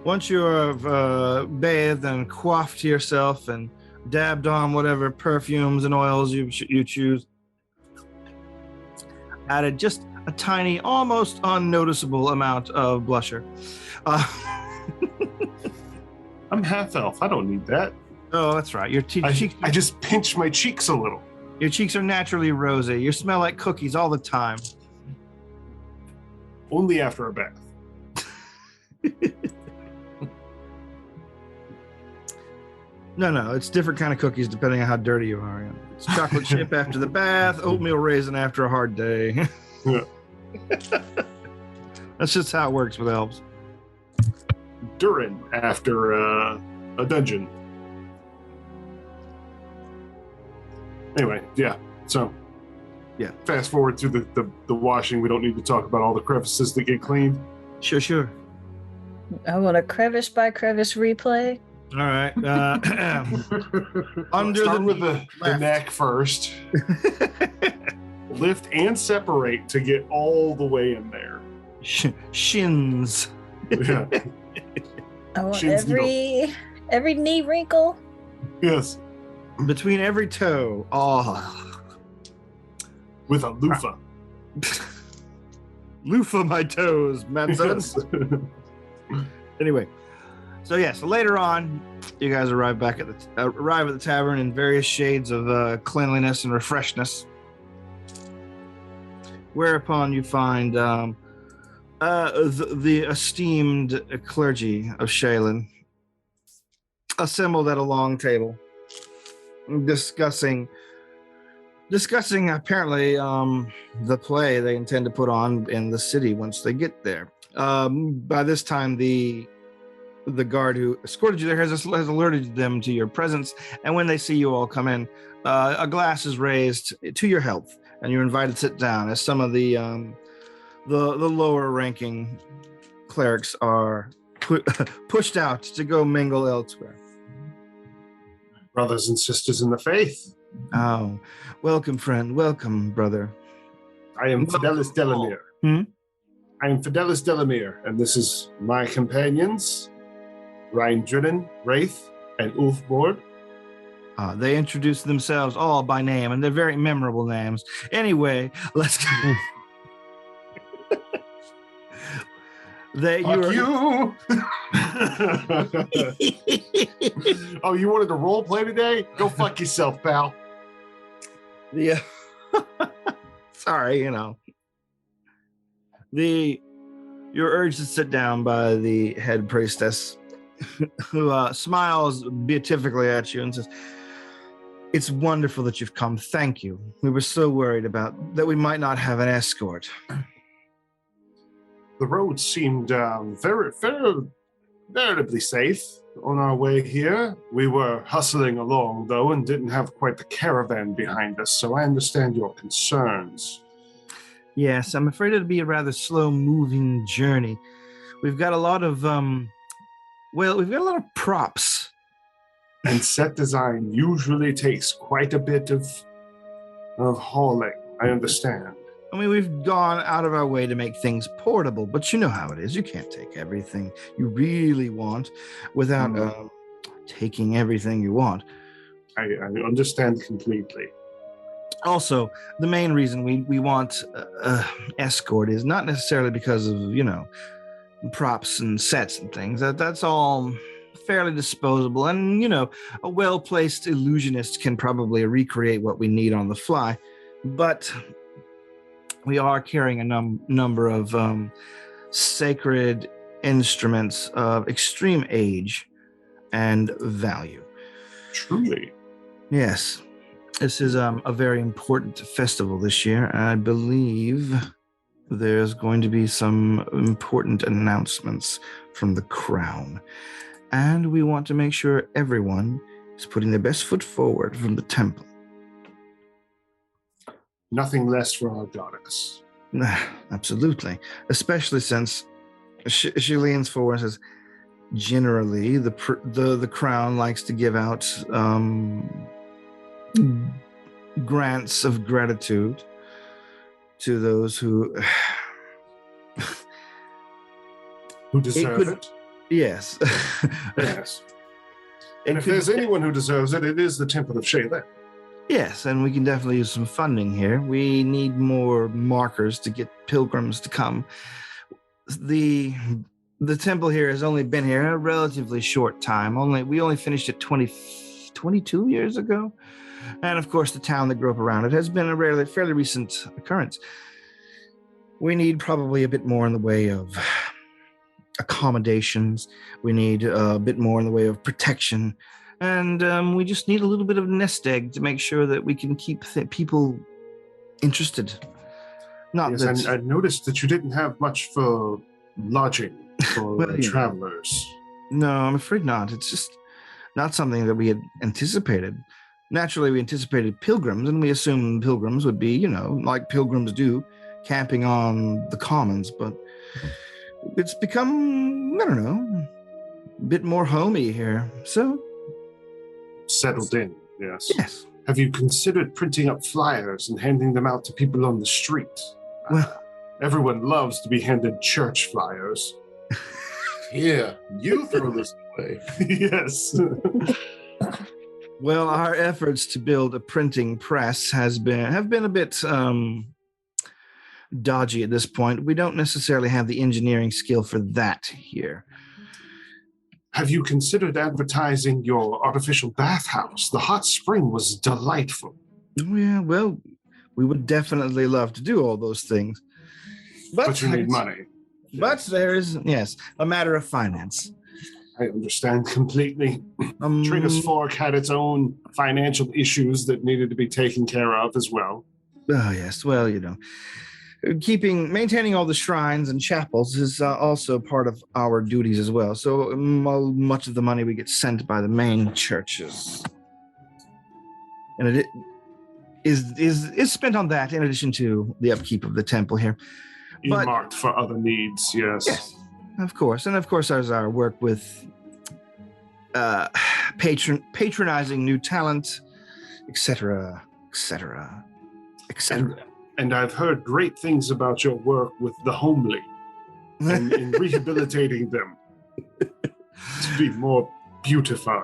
Once you have bathed and coiffed yourself and dabbed on whatever perfumes and oils you choose, added just a tiny, almost unnoticeable amount of blusher. I'm half elf. I don't need that. Oh, that's right. Your cheeks, I just pinch my cheeks a little. your cheeks are naturally rosy. You smell like cookies all the time. Only after a bath. No, it's different kind of cookies depending on how dirty you are. It's chocolate chip after the bath, oatmeal raisin after a hard day. Yeah. That's just how it works with elves. Durin after a dungeon. Anyway, yeah. So, yeah. Fast forward to the washing. We don't need to talk about all the crevices that get cleaned. Sure. I want a crevice by crevice replay. All right. Under Start the with the left. neck first. Lift and separate to get all the way in there. Shins. Yeah. I want Shins every knee wrinkle. Yes. Between every toe. Oh. With a loofah. Loofah my toes, man. Yes. Anyway, so later on, you guys arrive at the tavern in various shades of cleanliness and refreshness. Whereupon you find the esteemed clergy of Shaylin assembled at a long table, discussing apparently the play they intend to put on in the city once they get there. By this time, the guard who escorted you there has alerted them to your presence, and when they see you all come in, a glass is raised to your health, and you're invited to sit down. As some of the lower ranking clerics are pushed out to go mingle elsewhere. Brothers and sisters in the faith. Oh, welcome, friend. Welcome, brother. I am Welcome. Fidelis Delamere. I am Fidelis Delamere, and this is my companions, Ryan Dridden, Wraith, and Ulfbord. They introduce themselves all by name, and they're very memorable names. Anyway, let's go. Fuck you! Oh, you wanted to role play today? Go fuck yourself, pal. Yeah. Sorry, you're urged to sit down by the head priestess, who smiles beatifically at you and says, "It's wonderful that you've come. Thank you. We were so worried about that we might not have an escort." The road seemed veritably safe on our way here. We were hustling along, though, and didn't have quite the caravan behind us, so I understand your concerns. Yes, I'm afraid it'll be a rather slow-moving journey. We've got a lot of props. And set design usually takes quite a bit of hauling, I understand. I mean, we've gone out of our way to make things portable, but you know how it is. You can't take everything you really want without taking everything you want. I understand completely. Also, the main reason we want escort is not necessarily because of, props and sets and things. That's all fairly disposable. And, a well-placed illusionist can probably recreate what we need on the fly. But we are carrying a number of sacred instruments of extreme age and value. Truly. Yes. This is a very important festival this year. I believe there's going to be some important announcements from the crown. And we want to make sure everyone is putting their best foot forward from the temple. Nothing less for our goddess. Absolutely. Especially since she leans forward and says, generally, the crown likes to give out grants of gratitude to those who deserve it. Yes. Yes. And if there's anyone who deserves it, it is the Temple of Shayla. Yes, and we can definitely use some funding here. We need more markers to get pilgrims to come. The temple here has only been here a relatively short time. We only finished it 22 years ago. And of course, the town that grew up around it has been a fairly recent occurrence. We need probably a bit more in the way of accommodations. We need a bit more in the way of protection. And we just need a little bit of nest egg to make sure that we can keep people interested. Yes, I noticed that you didn't have much for lodging for travelers. No, I'm afraid not. It's just not something that we had anticipated. Naturally, we anticipated pilgrims, and we assumed pilgrims would be, like pilgrims do, camping on the commons. But it's become, I don't know, a bit more homey here. So settled in, yes. Yes. Have you considered printing up flyers and handing them out to people on the street? Well, everyone loves to be handed church flyers. Yeah, you throw this away. Yes. Well, our efforts to build a printing press have been a bit dodgy at this point. We don't necessarily have the engineering skill for that here. Have you considered advertising your artificial bathhouse? The hot spring was delightful. Yeah, well, we would definitely love to do all those things. But you need money. But there is, yes, a matter of finance. I understand completely. Trina's Fork had its own financial issues that needed to be taken care of as well. Oh, yes. Well, maintaining all the shrines and chapels is also part of our duties as well. So much of the money we get sent by the main churches. And it is spent on that in addition to the upkeep of the temple here. Earmarked for other needs, yes. Yes, of course. And of course, there's our work with patronizing new talent, etc., etc., etc. And I've heard great things about your work with the homely and in rehabilitating them to be more beautified.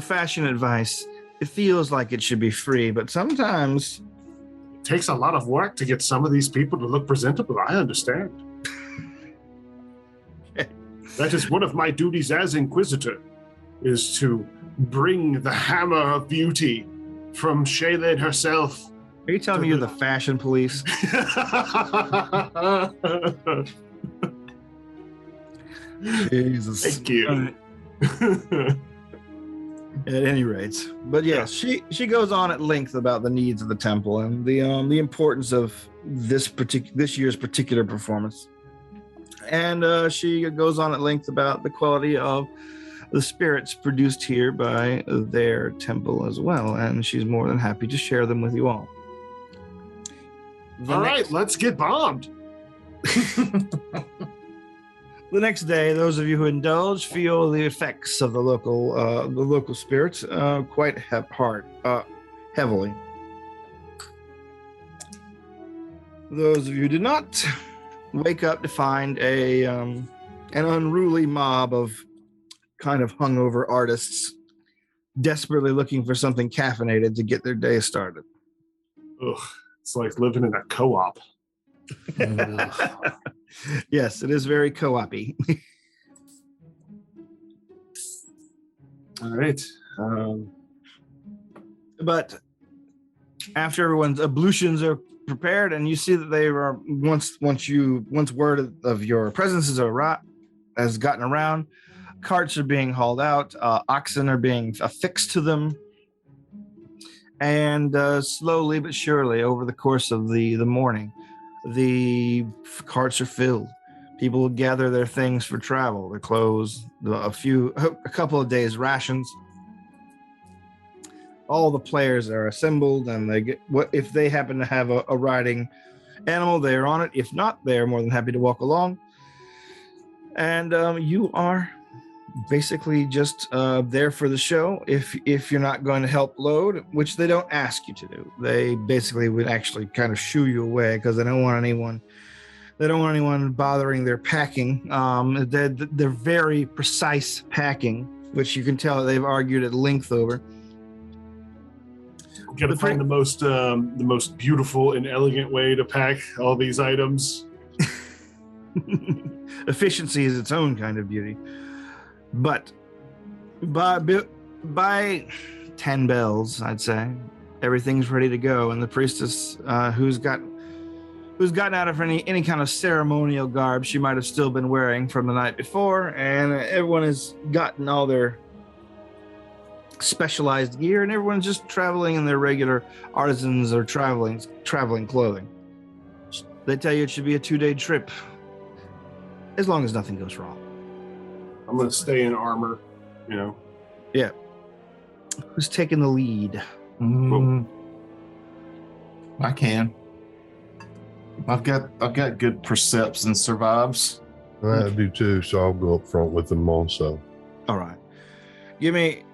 Fashion advice, it feels like it should be free, but sometimes it takes a lot of work to get some of these people to look presentable. I understand. That is one of my duties as Inquisitor, is to bring the hammer of beauty from Shaylin herself. Are you telling me you're the fashion police? Jesus. Thank you. At any rate, but yes, she goes on at length about the needs of the temple and the importance of this year's particular performance, and she goes on at length about the quality of the spirits produced here by their temple as well, and she's more than happy to share them with you all. All right, let's get bombed. The next day, those of you who indulge feel the effects of the local spirits quite heavily. Those of you who did not wake up to find an unruly mob of kind of hungover artists desperately looking for something caffeinated to get their day started. Ugh, it's like living in a co-op. Yes, it is very co-op-y. All right. But after everyone's ablutions are prepared, and you see that they are once word of your presence has gotten around, carts are being hauled out, oxen are being affixed to them, and slowly but surely over the course of the morning, the carts are filled. People gather their things for travel, their clothes, a couple of days' rations. All the players are assembled, and they get if they happen to have a riding animal, they are on it. If not, they are more than happy to walk along. And you are basically just there for the show. If you're not going to help load, which they don't ask you to do, they basically would actually kind of shoo you away because they don't want anyone. They don't want anyone bothering their packing. They're very precise packing, which you can tell they've argued at length over. Got to find the most beautiful and elegant way to pack all these items. Efficiency is its own kind of beauty, but by 10 bells, I'd say everything's ready to go, and the priestess, who's gotten out of any kind of ceremonial garb she might have still been wearing from the night before, and everyone has gotten all their specialized gear, and everyone's just traveling in their regular artisans or traveling clothing. They tell you it should be a 2-day trip, as long as nothing goes wrong. I'm going to stay in armor, you know. Yeah. Who's taking the lead? I can. I've got good percepts and survives. I do too, so I'll go up front with them also. All right. Give me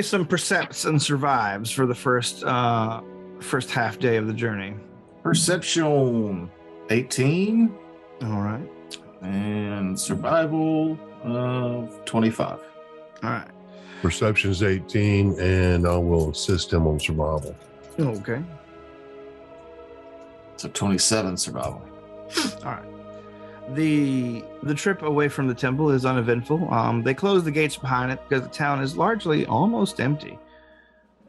some percepts and survives for the first half day of the journey. Perception 18. All right. And survival of 25. All right. Perception's 18, and I will assist him on survival. Okay. So 27 survival. All right. The trip away from the temple is uneventful. They close the gates behind it because the town is largely almost empty,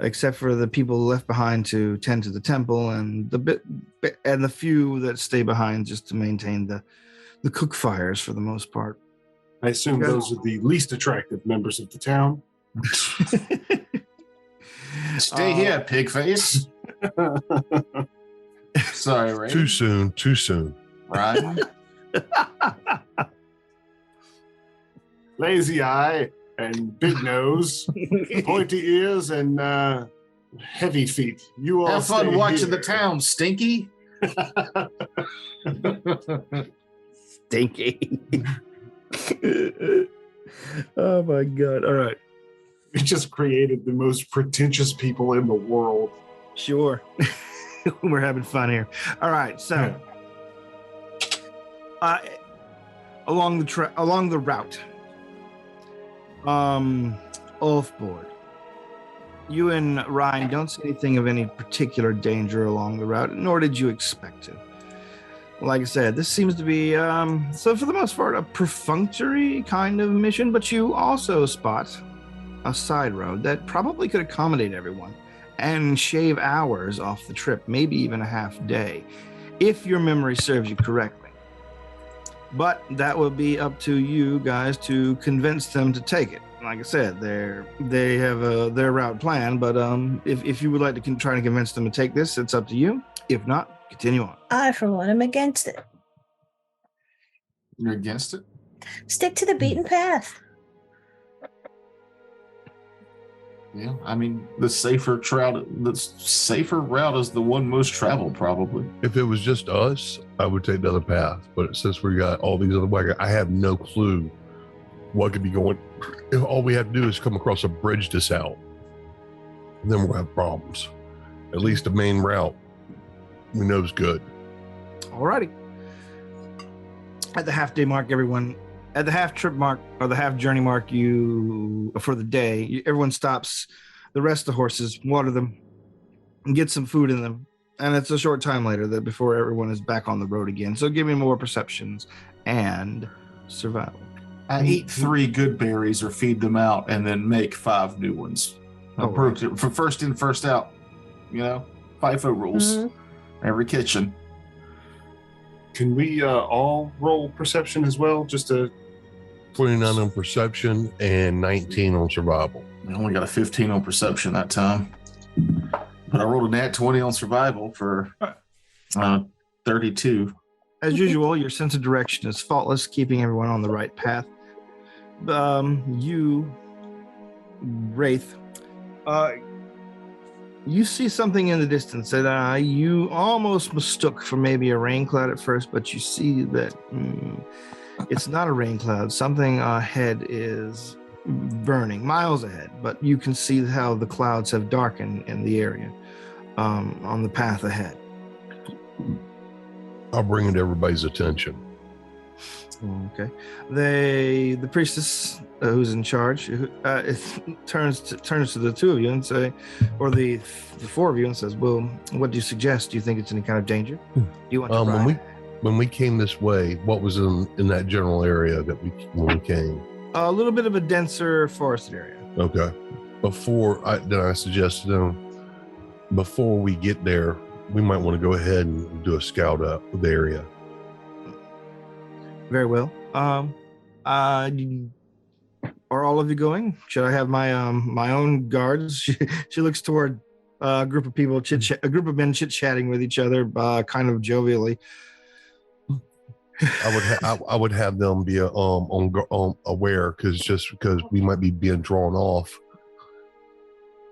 except for the people left behind to tend to the temple and the few that stay behind just to maintain the cook fires for the most part. I assume those are the least attractive members of the town. Stay here, pig face. Sorry, Ray. Too soon. Right? Lazy eye and big nose, pointy ears and heavy feet. You all have fun stay watching here. the town, Stinky. Stinky. Oh my God. All right. We just created the most pretentious people in the world. Sure. We're having fun here. All right. So along the route, off board, you and Ryan don't see anything of any particular danger along the route, nor did you expect to. Like I said, this seems to be, so for the most part, a perfunctory kind of mission, but you also spot a side road that probably could accommodate everyone and shave hours off the trip, maybe even a half day, if your memory serves you correctly. But that will be up to you guys to convince them to take it. Like I said, they have their route planned, but if you would like to try to convince them to take this, it's up to you. If not, continue on. I, for one, am against it. You're against it? Stick to the beaten path. Yeah, I mean, the safer route is the one most traveled, probably. If it was just us, I would take the other path. But since we got all these other wagons, I have no clue what could be going. If all we have to do is come across a bridge to south, then we'll have problems. At least the main route We know it's good. Alrighty. At the half-day mark, everyone, at the half-trip mark or the half-journey mark, for the day, everyone stops the rest of the horses, water them, and get some food in them. And it's a short time later that before everyone is back on the road again. So give me more perceptions and survival. I eat 3 good berries or feed them out and then make 5 new ones. Right. For first in, first out. FIFO rules. Mhm. Every kitchen. Can we all roll perception as well? Just to 29 on perception and 19 on survival. I only got a 15 on perception that time. But I rolled a nat 20 on survival for 32. As usual, your sense of direction is faultless, keeping everyone on the right path. You, Wraith, you see something in the distance that you almost mistook for maybe a rain cloud at first, but you see that it's not a rain cloud. Something ahead is burning, miles ahead, but you can see how the clouds have darkened in the area on the path ahead. I'll bring it to everybody's attention. Okay. The priestess who's in charge turns to the two of you and say, or the 4 of you and says, "Well, what do you suggest? Do you think it's any kind of danger? Do you want to ride?" When we came this way, what was in that general area that when we came? A little bit of a denser forested area. Okay. I suggested before we get there, we might want to go ahead and do a scout up of the area. Very well. Are all of you going? Should I have my my own guards? She looks toward a group of people, a group of men chit-chatting with each other, kind of jovially. I would have them be aware because we might be being drawn off.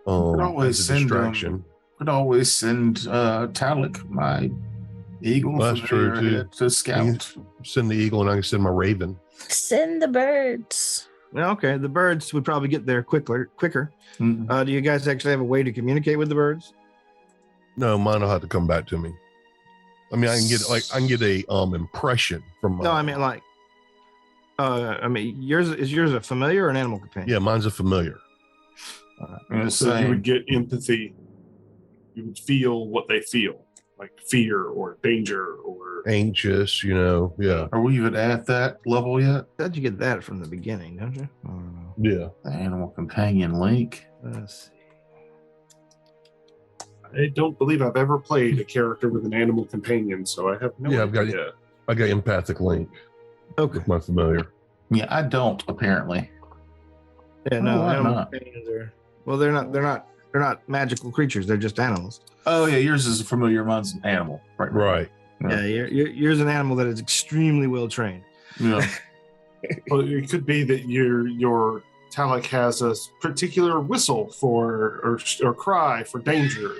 As a distraction. Could always send Talik, my eagle, That's true too. To scout. Send the eagle, and I can send my raven. Send the birds. Okay, the birds would probably get there quicker. Mm-hmm. Do you guys actually have a way to communicate with the birds? No, mine will have to come back to me. I mean, I can get a impression from. No, I mean, yours a familiar or an animal companion? Yeah, mine's a familiar. So you would get empathy. You would feel what they feel, like fear or danger or Anxious, yeah. Are we even at that level yet? How'd you get that from the beginning, don't you? I don't know. Yeah. The animal companion link. Let's see. I don't believe I've ever played a character with an animal companion, so I have no idea. I got empathic link. Okay. With my familiar. Yeah, I don't apparently. Yeah, no, why animal not? companions are. Well, they're not magical creatures. They're just animals. Oh yeah, yours is a familiar. Mine's an animal. Right. Yeah, yours an animal that is extremely well trained. Yeah. Well, it could be that your Talik has a particular whistle for or cry for danger.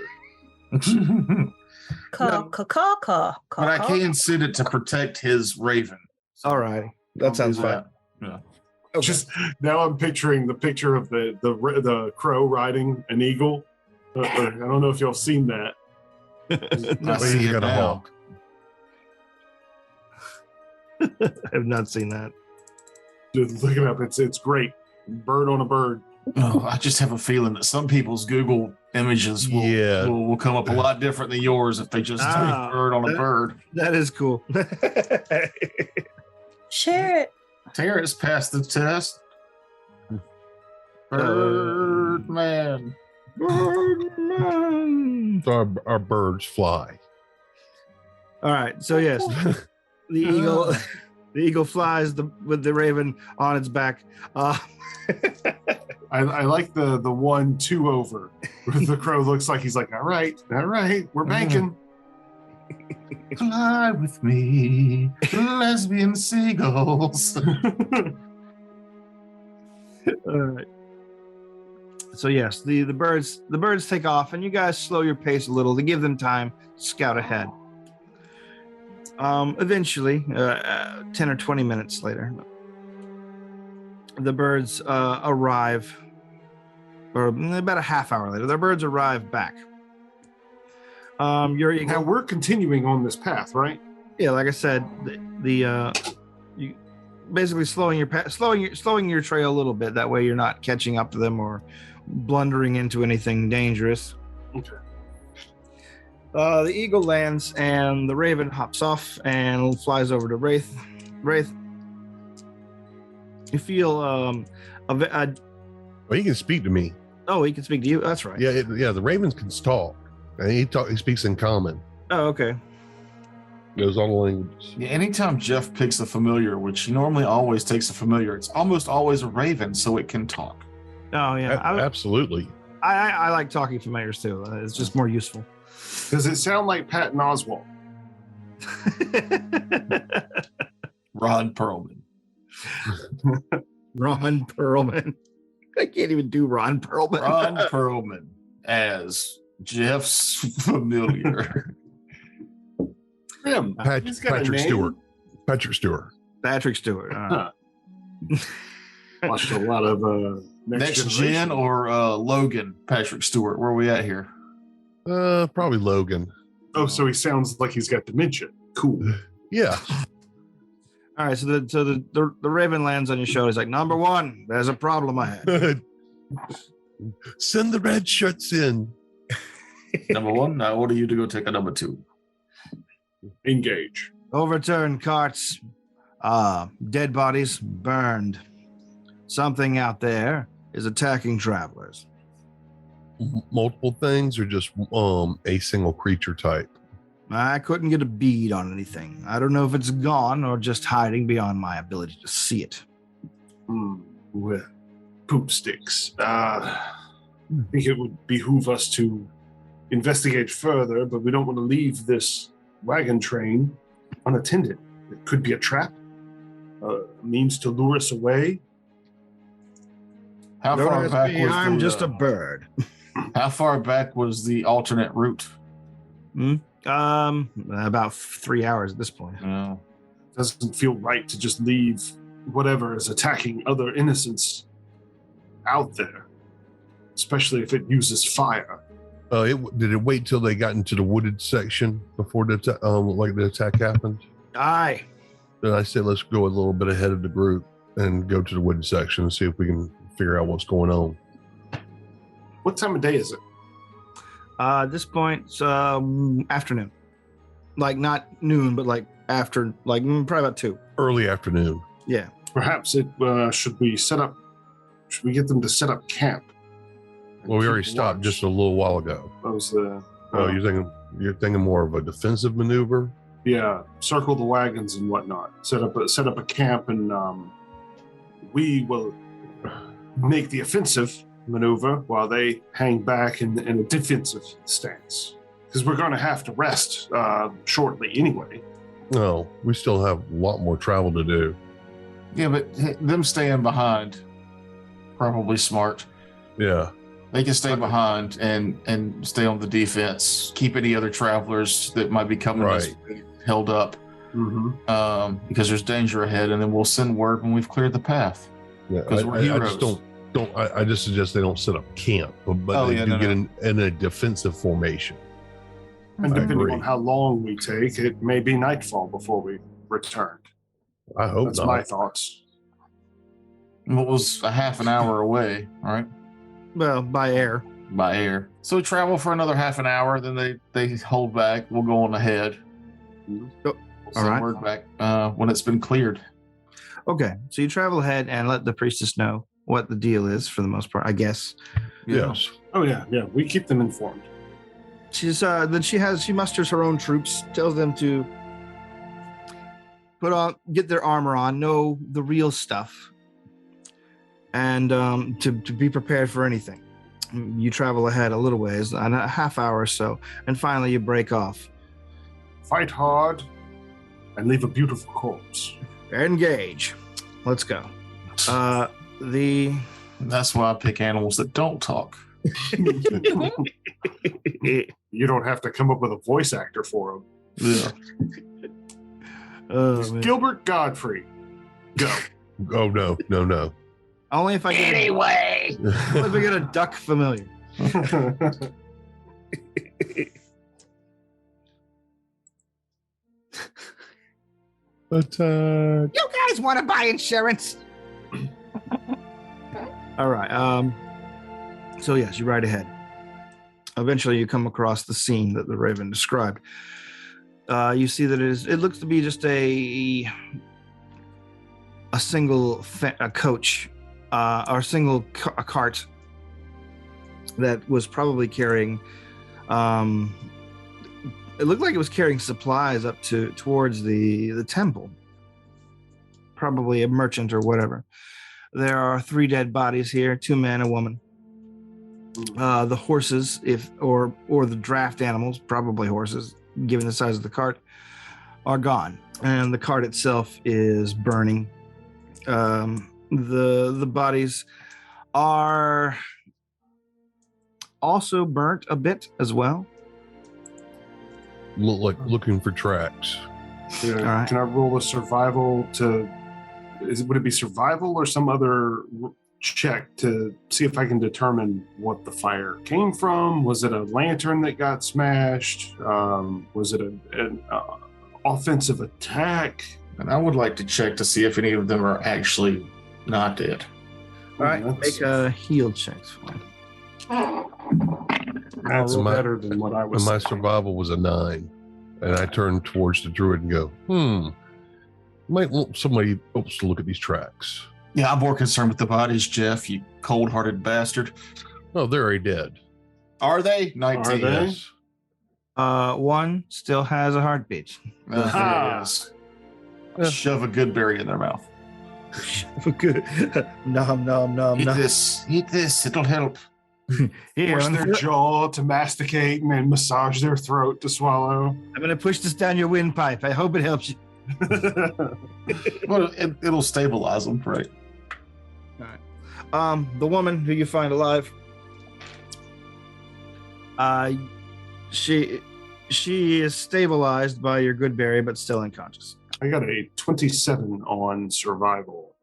Caw. But I can send it to protect his raven. All right, that sounds fine. Yeah. Okay. Just now, I'm picturing the picture of the crow riding an eagle. I don't know if y'all seen that. I see it got a now. hawk. I have not seen that. Just look it up. It's great. Bird on a bird. Oh, I just have a feeling that some people's Google images will come up a lot different than yours if they just type bird on a bird. That is cool. Share it. Terrace passed the test. Birdman. So our birds fly. All right. So yes, the eagle flies with the raven on its back. I like the 1-2 over. The crow looks like he's like, all right, we're banking. Fly with me, lesbian seagulls. All right. So yes, the birds take off, and you guys slow your pace a little to give them time to scout ahead. Eventually, 10 or 20 minutes later, the birds arrive, or about a half hour later, the birds arrive back. Now we're continuing on this path, right? Yeah, like I said, you basically slowing your trail a little bit. That way, you're not catching up to them or blundering into anything dangerous. Okay. The eagle lands, and the raven hops off and flies over to Wraith. Wraith, you feel Well, he can speak to me. Oh, he can speak to you. That's right. Yeah, the ravens can talk. And he speaks in common. Oh, okay. Knows all the languages. Yeah, anytime Jeff picks a familiar, which he normally always takes a familiar, it's almost always a raven, so it can talk. Oh, yeah. Absolutely. I like talking familiars too. It's just more useful. Does it sound like Patton Oswalt? Ron Perlman. Ron Perlman. I can't even do Ron Perlman. Ron Perlman as Jeff's familiar. Him. He's got a Patrick name. Stewart. Patrick Stewart. Patrick Stewart. Watched a lot of Next gen or Logan Patrick Stewart? Where are we at here? Probably Logan. Oh, so he sounds like he's got dementia. Cool. Yeah. All right, so the raven lands on your shoulder. He's like, number one, there's a problem ahead. Send the red shirts in. Number one, I order you to go take a number two. Engage. Overturned carts, dead bodies burned. Something out there is attacking travelers. Multiple things or just a single creature type? I couldn't get a bead on anything. I don't know if it's gone or just hiding beyond my ability to see it. Well, poop sticks. I think it would behoove us to investigate further, but we don't want to leave this wagon train unattended. It could be a trap, a means to lure us away. How far back was I'm the, just a bird. How far back was the alternate route? About 3 hours at this point. No. Doesn't feel right to just leave whatever is attacking other innocents out there, especially if it uses fire. Did it wait till they got into the wooded section before the attack happened? Aye. Then I said let's go a little bit ahead of the group and go to the wooded section and see if we can figure out what's going on. What time of day is it? At this point, it's afternoon. Like not noon, but like after, like probably about 2. Early afternoon. Yeah. Perhaps it should we get them to set up camp? Well, we already stopped just a little while ago. That was the. Oh, you're thinking more of a defensive maneuver? Yeah, circle the wagons and whatnot. Set up a camp, and we will make the offensive maneuver while they hang back in a defensive stance. Because we're going to have to rest shortly anyway. No, we still have a lot more travel to do. Yeah, but them staying behind, probably smart. Yeah. They can stay behind and stay on the defense, keep any other travelers that might be coming Right. held up, because there's danger ahead, and then we'll send word when we've cleared the path. Yeah, Because we're I heroes. just I just suggest they don't set up camp, but they do get in a defensive formation. And I depending agree. on how long we take, it may be nightfall before we return. I hope That's not. my thoughts. What was a half an hour away, right? Well, by air. By air. So we travel for another half an hour, then they hold back. We'll go on ahead. Oh, We'll send right. word back when it's been cleared. Okay, so you travel ahead and let the priestess know what the deal is for the most part, I guess. Yes. Oh yeah, we keep them informed. She's then she musters her own troops, tells them to get their armor on, know the real stuff, and to be prepared for anything. You travel ahead a little ways, a half hour or so, and finally you break off. Fight hard and leave a beautiful corpse. Engage. Let's go. That's why I pick animals that don't talk. You don't have to come up with a voice actor for them. Yeah. Man. Gilbert Godfrey. Go. Oh no. Only if I get Anyway. only if I get a duck familiar. Attack. You guys want to buy insurance? All right. So yes, you ride ahead. Eventually, you come across the scene that the Raven described. You see that it looks to be just a single coach, or a single a cart that was probably carrying. It looked like it was carrying supplies up towards the temple. Probably a merchant or whatever. There are 3 dead bodies here, 2 men, a woman. The horses, or the draft animals, probably horses, given the size of the cart, are gone, and the cart itself is burning. The bodies are also burnt a bit as well. Looking for tracks. Yeah, All right. Can I roll a survival would it be survival or some other check to see if I can determine what the fire came from? Was it a lantern that got smashed? Was it an offensive attack? And I would like to check to see if any of them are actually not dead. All right, make a heal checks for me. That's my- better than what I was And my thinking. survival was a 9. And I turned towards the druid and go, might want somebody else to look at these tracks. Yeah, I'm more concerned with the bodies, Jeff, you cold-hearted bastard. Oh, they're already dead. Are they? 19. Are they? Yes. One still has a heartbeat. There it is. Yeah. Shove a good berry in their mouth. Good. Nom nom nom Eat nom. this. Eat this. It'll help. Here, Force I'm their jaw to masticate and then massage their throat to swallow. gonna push this down your windpipe. I hope it helps you. Well, it'll stabilize them, right? The woman who you find alive, she is stabilized by your good berry, but still unconscious. I got a 27 on survival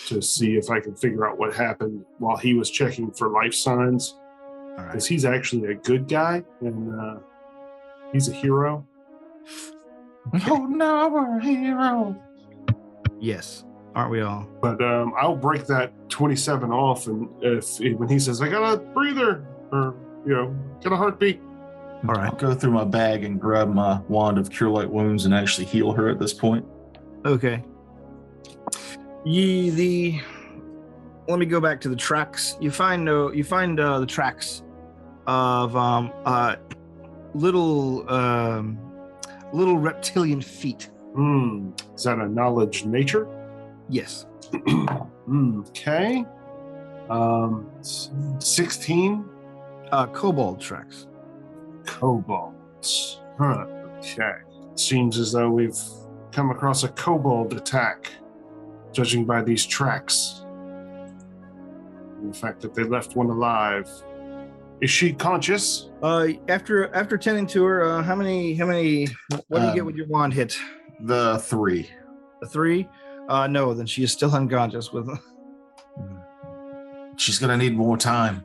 to see if I can figure out what happened while he was checking for life signs. All right. Because he's actually a good guy and he's a hero. Oh no, we're a hero. Yes, aren't we all? But I'll break that 27 off, and when he says I got a breather or got a heartbeat, All right. I'll go through my bag and grab my wand of cure light wounds and actually heal her at this point. Okay. Let me go back to the tracks. You find the tracks of little reptilian feet. is that a knowledge nature? Yes. Okay. 16 Kobold tracks. kobolds. Huh. Okay. Seems as though we've come across a kobold attack, judging by these tracks. And the fact that they left one alive. Is she conscious? After tending to her, how many? What do you get when your wand hit? The 3. A 3? No, then she is still unconscious. With She's gonna need more time.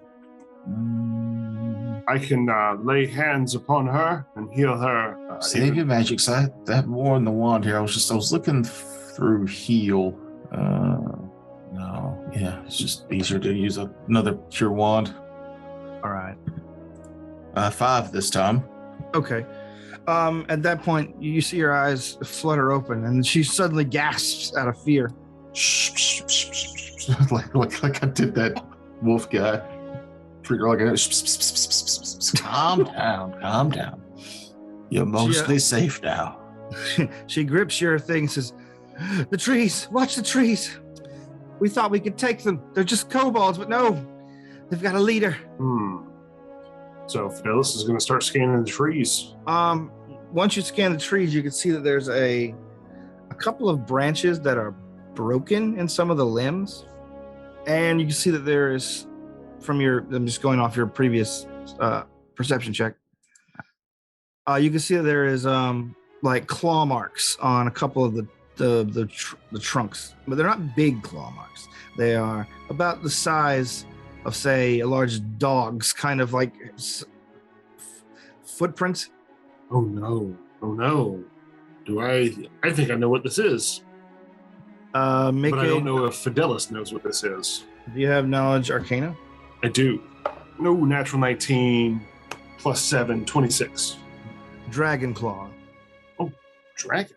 I can lay hands upon her and heal her. Save your magic. So I have more in the wand here. I was looking through heal. No, yeah, it's just easier to use another cure wand. all right. 5 this time. Okay. At that point, you see her eyes flutter open, and she suddenly gasps out of fear. like I did that wolf guy. Trigger like a calm down. You're mostly safe now. She grips your thing and says, "The trees! Watch the trees! We thought we could take them. They're just kobolds, but no, they've got a leader." So Phyllis is going to start scanning the trees. Once you scan the trees, you can see that there's a couple of branches that are broken in some of the limbs, and you can see that there is, I'm just going off your previous perception check. You can see that there is like claw marks on a couple of the trunks, but they're not big claw marks. They are about the size of, say, a large dog's kind of like footprint. Oh no. I think I know what this is, Make but I a. don't know if Fidelis knows what this is. Do you have knowledge arcana? I do. No, natural 19 plus 7, 26. Dragon claw. Dragon.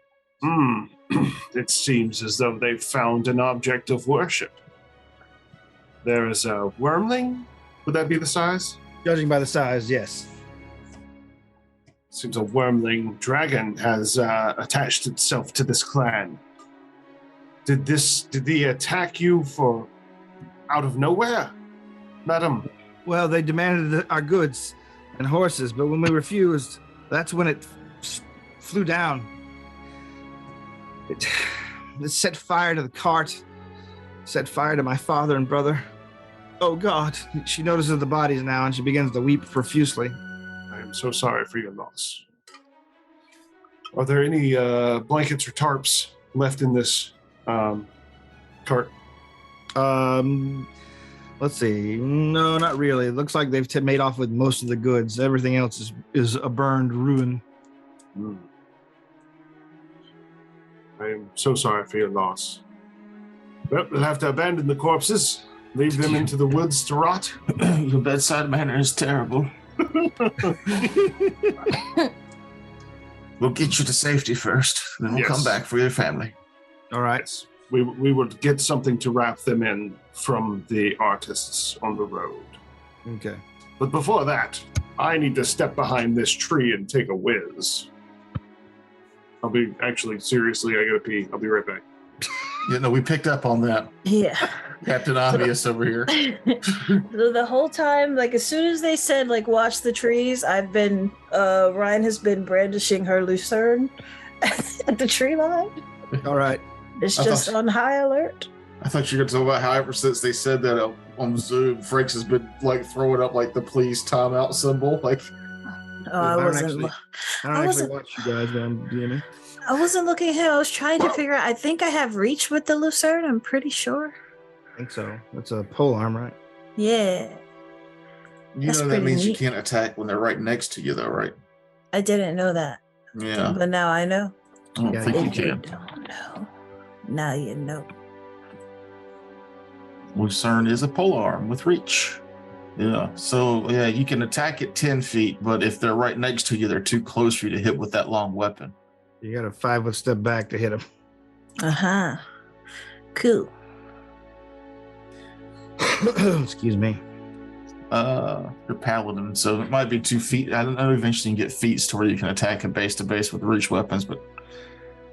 It seems as though they've found an object of worship. There is a wormling. Would that be the size? Judging by the size, yes. Seems a wormling dragon has attached itself to this clan. Did they attack you for out of nowhere, madam? Well, they demanded our goods and horses, but when we refused, that's when it flew down. It set fire to the cart, set fire to my father and brother. Oh God, she notices the bodies now and she begins to weep profusely. I am so sorry for your loss. Are there any blankets or tarps left in this cart? Let's see. No, not really. It looks like they've made off with most of the goods. Everything else is a burned ruin. I am so sorry for your loss. Well, we'll have to abandon the corpses, leave them into the woods to rot. Your bedside manner is terrible. We'll get you to safety first, then we'll come back for your family. All right. Yes. We would get something to wrap them in from the artists on the road. Okay. But before that, I need to step behind this tree and take a whiz. Seriously, I gotta pee. I'll be right back. You know, we picked up on that. Yeah. Captain Obvious over here. The whole time, like as soon as they said like watch the trees, Ryan has been brandishing her lucerne at the tree line. All right. It's just on high alert. I thought you were going to talk about how ever since they said that on Zoom, Franks has been like throwing up like the please timeout symbol. Like, I don't wasn't. actually watch you guys on DME. I wasn't looking ahead. I was trying to figure out. I think I have reach with the lucerne. I'm pretty sure. I think so. That's a pole arm, right? Yeah. you That's know that pretty means you neat. can't attack when they're right next to you, though, right? I didn't know that, Yeah, but now I know. I don't Yeah, think you If you can. don't know, now you know. Lucerne is a polearm with reach. Yeah, so yeah, you can attack at 10 feet, but if they're right next to you, they're too close for you to hit with that long weapon. You got a 5-foot step back to hit him. Cool. Excuse me. You're paladin, so it might be 2 feet. I don't know. Eventually, you can get feats to where you can attack a base to base with reach weapons, but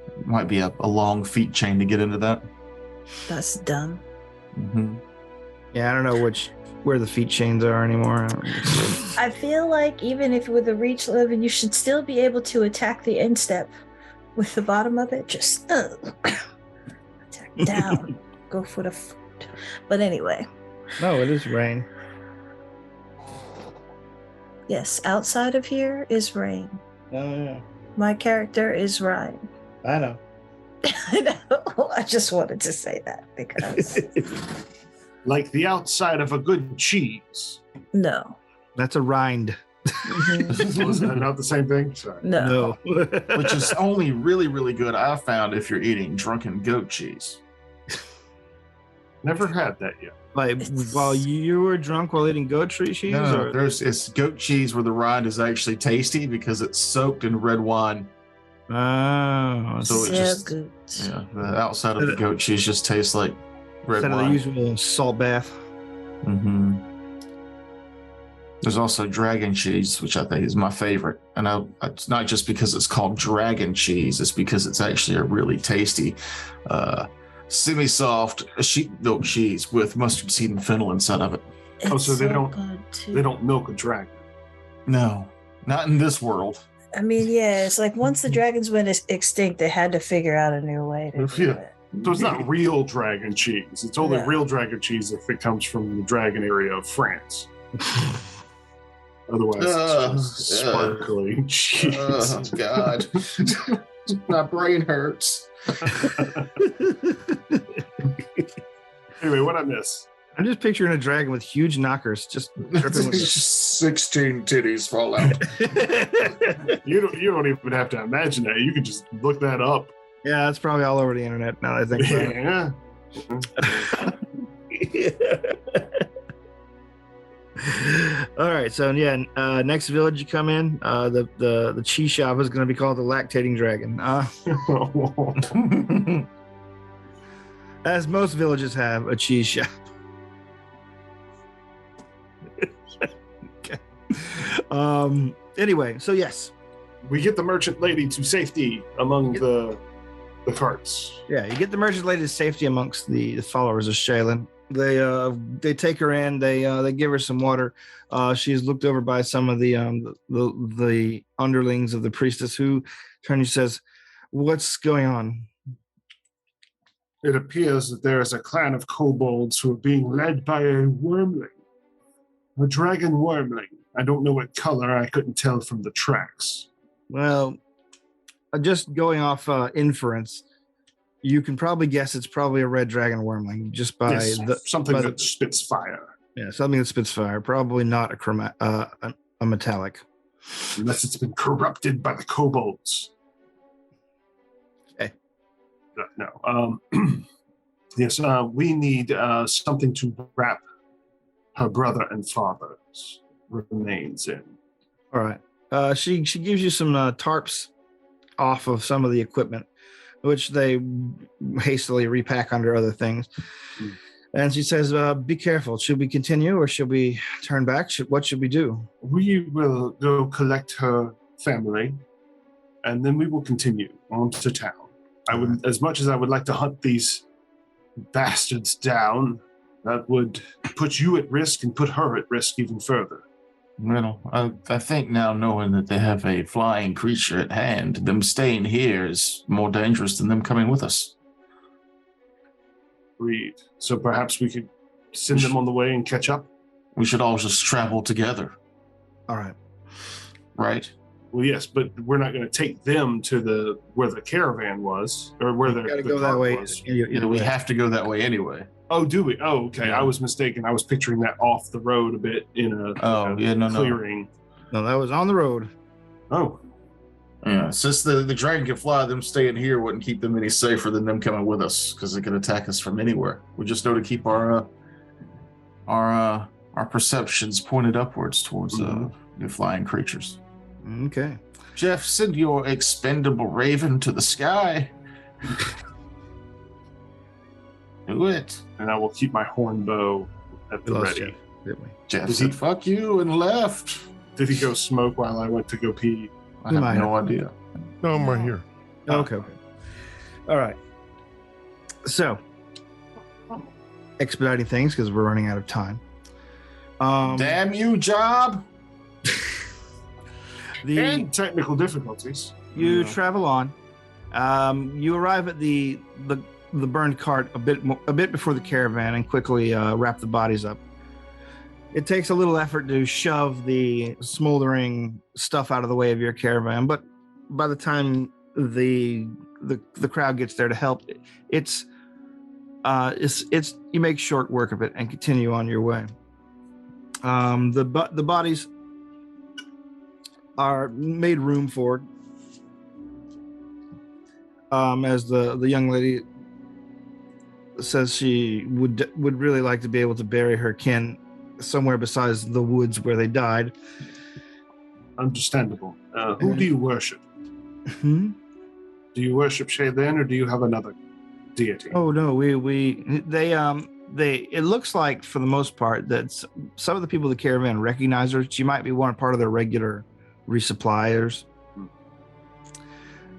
it might be a long feat chain to get into that. That's dumb. Mm-hmm. Yeah, I don't know where the feet chains are anymore. I feel like even if with a reach 11, you should still be able to attack the instep with the bottom of it. Just attack down, go for the foot. But anyway, No, it is rain. yes, outside of here is rain. Oh yeah, My character is Ryan. I know. I know. I just wanted to say that because Like the outside of a good cheese. no. That's a rind. Mhm. Was that not the same thing? Sorry. No. Which is only really, really good, I found, if you're eating drunken goat cheese. Never had that yet. Like It's- while you were drunk while eating goat tree cheese, No, or it's goat cheese where the rind is actually tasty because it's soaked in red wine. oh, So it So just- good. Yeah, the outside of the goat cheese just tastes like red instead of the wine. usual salt bath. Mm-hmm. There's also dragon cheese, which I think is my favorite. And it's not just because it's called dragon cheese, it's because it's actually a really tasty, semi-soft sheep milk cheese with mustard seed and fennel inside of it. Oh, so they don't- good too. They don't milk a dragon. No, not in this world. I mean, yeah, it's like once the dragons went extinct, they had to figure out a new way to do Yeah. it. So it's not real dragon cheese. It's only No. real dragon cheese if it comes from the dragon area of France. Otherwise, it's just sparkling cheese. Oh, God. My brain hurts. Anyway, what I miss? I'm just picturing a dragon with huge knockers just dripping with 16 titties fall out. You don't even have to imagine that. You can just look that up. Yeah, it's probably all over the internet now that I think about it. Yeah. All right, so yeah, next village you come in, the cheese shop is going to be called the Lactating Dragon, as most villages have a cheese shop. Okay. Anyway, so yes, We get the merchant lady to safety among the carts. yeah, you get the merchant lady to safety amongst the followers of Shaylin. They take her in. They give her some water. She's looked over by some of the underlings of the priestess, who turns and says, "What's going on?" It appears that there is a clan of kobolds who are being led by a wormling, a dragon wormling. I don't know what color. I couldn't tell from the tracks. Well, just going off inference, you can probably guess it's probably a red dragon wormling just by Yes, something that spits fire. something that spits fire. Probably not a metallic. Unless it's been corrupted by the kobolds. Okay. No. Yes, we need something to wrap her brother and father's remains in. All right. She gives you some tarps off of some of the equipment, which they hastily repack under other things. Mm. And she says, "Be careful. Should we continue or should we turn back? What should we do?" We will go collect her family, and then we will continue on to town. I would, as much as I would like to hunt these bastards down, that would put you at risk and put her at risk even further. Well, I think now, knowing that they have a flying creature at hand, them staying here is more dangerous than them coming with us. Agreed. So perhaps we could send them on the way and catch up? We should all just travel together, All right. right? Well, yes, but we're not going to take them to where the caravan was, or where the Got to the go that cart way. was. We have to go that way anyway. Oh, do we? Oh, okay. Yeah. I was mistaken. I was picturing that off the road a bit in a No. clearing. No, that was on the road. Oh, Yeah, since the dragon can fly, them staying here wouldn't keep them any safer than them coming with us, because they could attack us from anywhere. We just know to keep our perceptions pointed upwards towards new flying creatures. Okay. Jeff, send your expendable raven to the sky. Do it. and I will keep my horn bow at the We lost ready. Jeff, didn't we? Jeff Did said, he- fuck you, and left. Did he go smoke while I went to go pee? I have might no idea. No, I'm right here. Okay. All right. So, expediting things because we're running out of time. Damn you, job. And technical difficulties. You Yeah. travel on. You arrive at the burned cart a bit before the caravan and quickly wrap the bodies up. It takes a little effort to shove the smoldering stuff out of the way of your caravan, but by the time the crowd gets there to help, it's you make short work of it and continue on your way. The bodies are made room for, as the young lady says she would really like to be able to bury her kin somewhere besides the woods where they died. Understandable. Who do you worship? Hmm? Do you worship Shaylin, or do you have another deity? Oh no, they it looks like for the most part that some of the people in the caravan recognize her. She might be one part of their regular resuppliers.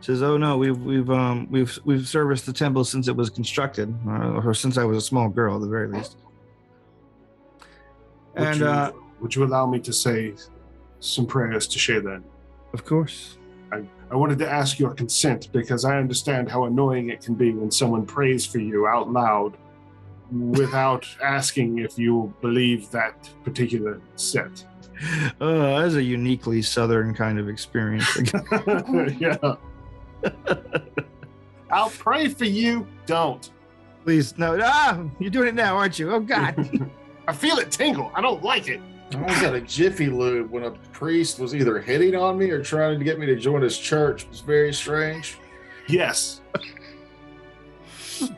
Says, "Oh no, we've serviced the temple since it was constructed, or since I was a small girl, at the very least." Would you allow me to say some prayers to Shaylin? Of course. I wanted to ask your consent because I understand how annoying it can be when someone prays for you out loud without asking if you believe that particular set. That's a uniquely Southern kind of experience. Yeah. I'll pray for you. Don't. Please, no. You're doing it now, aren't you? Oh, God. I feel it tingle. I don't like it. I was at a Jiffy Lube when a priest was either hitting on me or trying to get me to join his church. It was very strange. Yes.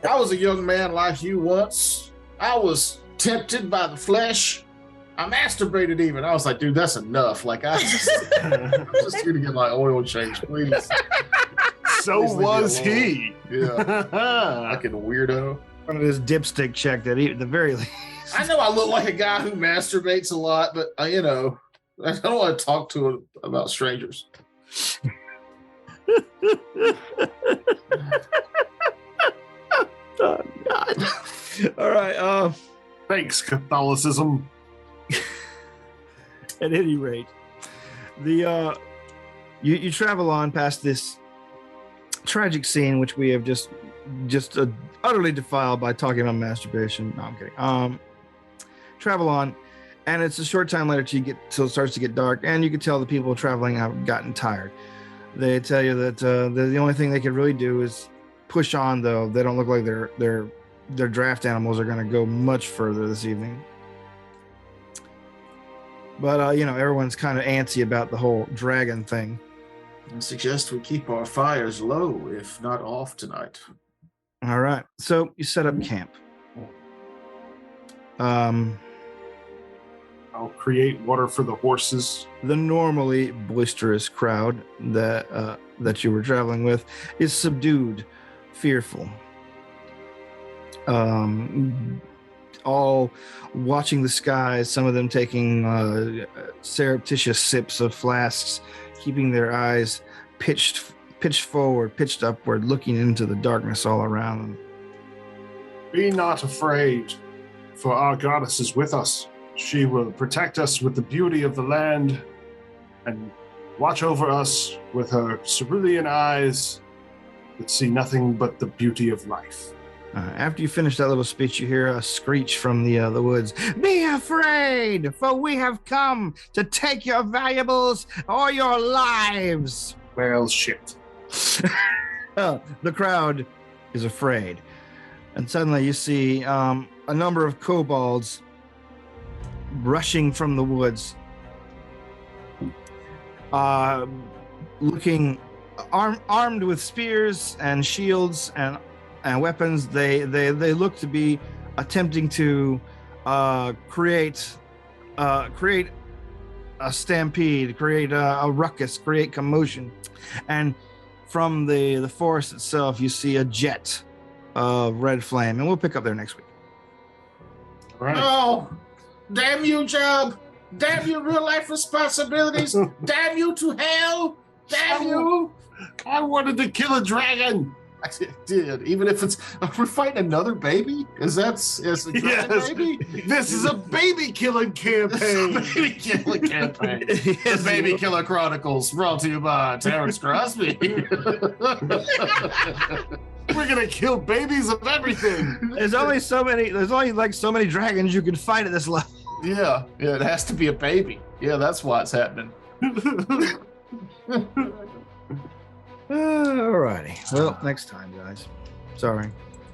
I was a young man like you once. I was tempted by the flesh. I masturbated even. I was like, dude, that's enough. Like, I'm just here to get my oil changed, please. So Please leave me was alone. he. Yeah, fucking weirdo. One of his dipstick checked at the very least. I know I look like a guy who masturbates a lot, but I don't want to talk to him about strangers. Oh, God. All right. Thanks, Catholicism. At any rate, the you travel on past this tragic scene, which we have just utterly defiled by talking about masturbation. No, I'm kidding. Travel on, and it's a short time later till it starts to get dark, and you can tell the people traveling have gotten tired. They tell you that the only thing they can really do is push on, though. They don't look like their draft animals are going to go much further this evening. But everyone's kind of antsy about the whole dragon thing. I suggest we keep our fires low, if not off tonight. All right, so you set up camp. I'll create water for the horses. The normally boisterous crowd that you were traveling with is subdued, fearful. All watching the skies, some of them taking surreptitious sips of flasks, keeping their eyes pitched forward, pitched upward, looking into the darkness all around them. Be not afraid, for our goddess is with us. She will protect us with the beauty of the land and watch over us with her cerulean eyes that see nothing but the beauty of life. After you finish that little speech, you hear a screech from the woods. Be afraid, for we have come to take your valuables or your lives. Well, shit. The crowd is afraid. And suddenly you see a number of kobolds rushing from the woods, looking armed with spears and shields and weapons. They look to be attempting to create a stampede, create a ruckus, create commotion. And from the forest itself, you see a jet of red flame, and we'll pick up there next week. All right. Oh, damn you, job. Damn you, real life responsibilities. Damn you to hell. Damn you. I wanted to kill a dragon. I did, even if it's we're fighting another baby. Is a dragon Yes. baby? This is a baby killing campaign. Baby Killer campaign. The Baby Killer Chronicles, brought to you by Terrence Crosby. We're gonna kill babies of everything. There's only so many dragons you can fight at this level. Yeah, it has to be a baby. Yeah, that's why it's happening. Alrighty. Well, next time, guys. Sorry.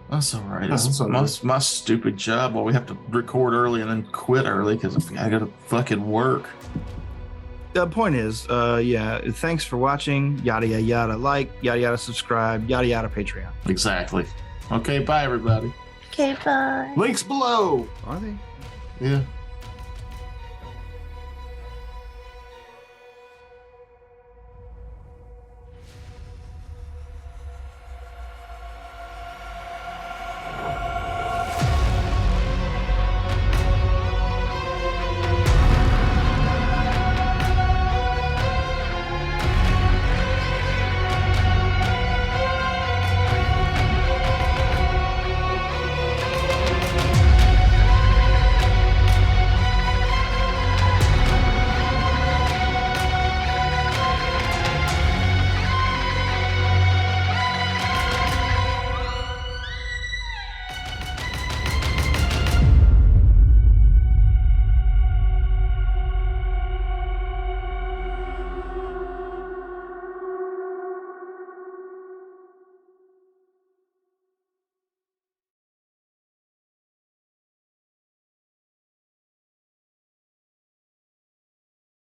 That's all right. That's It's all right. my stupid job. Well, we have to record early and then quit early because I got to fucking work. The point is, thanks for watching. Yada yada yada. Like, yada yada. Subscribe. Yada yada. Patreon. Exactly. Okay, bye everybody. Okay, bye. Links below. Are they? Yeah.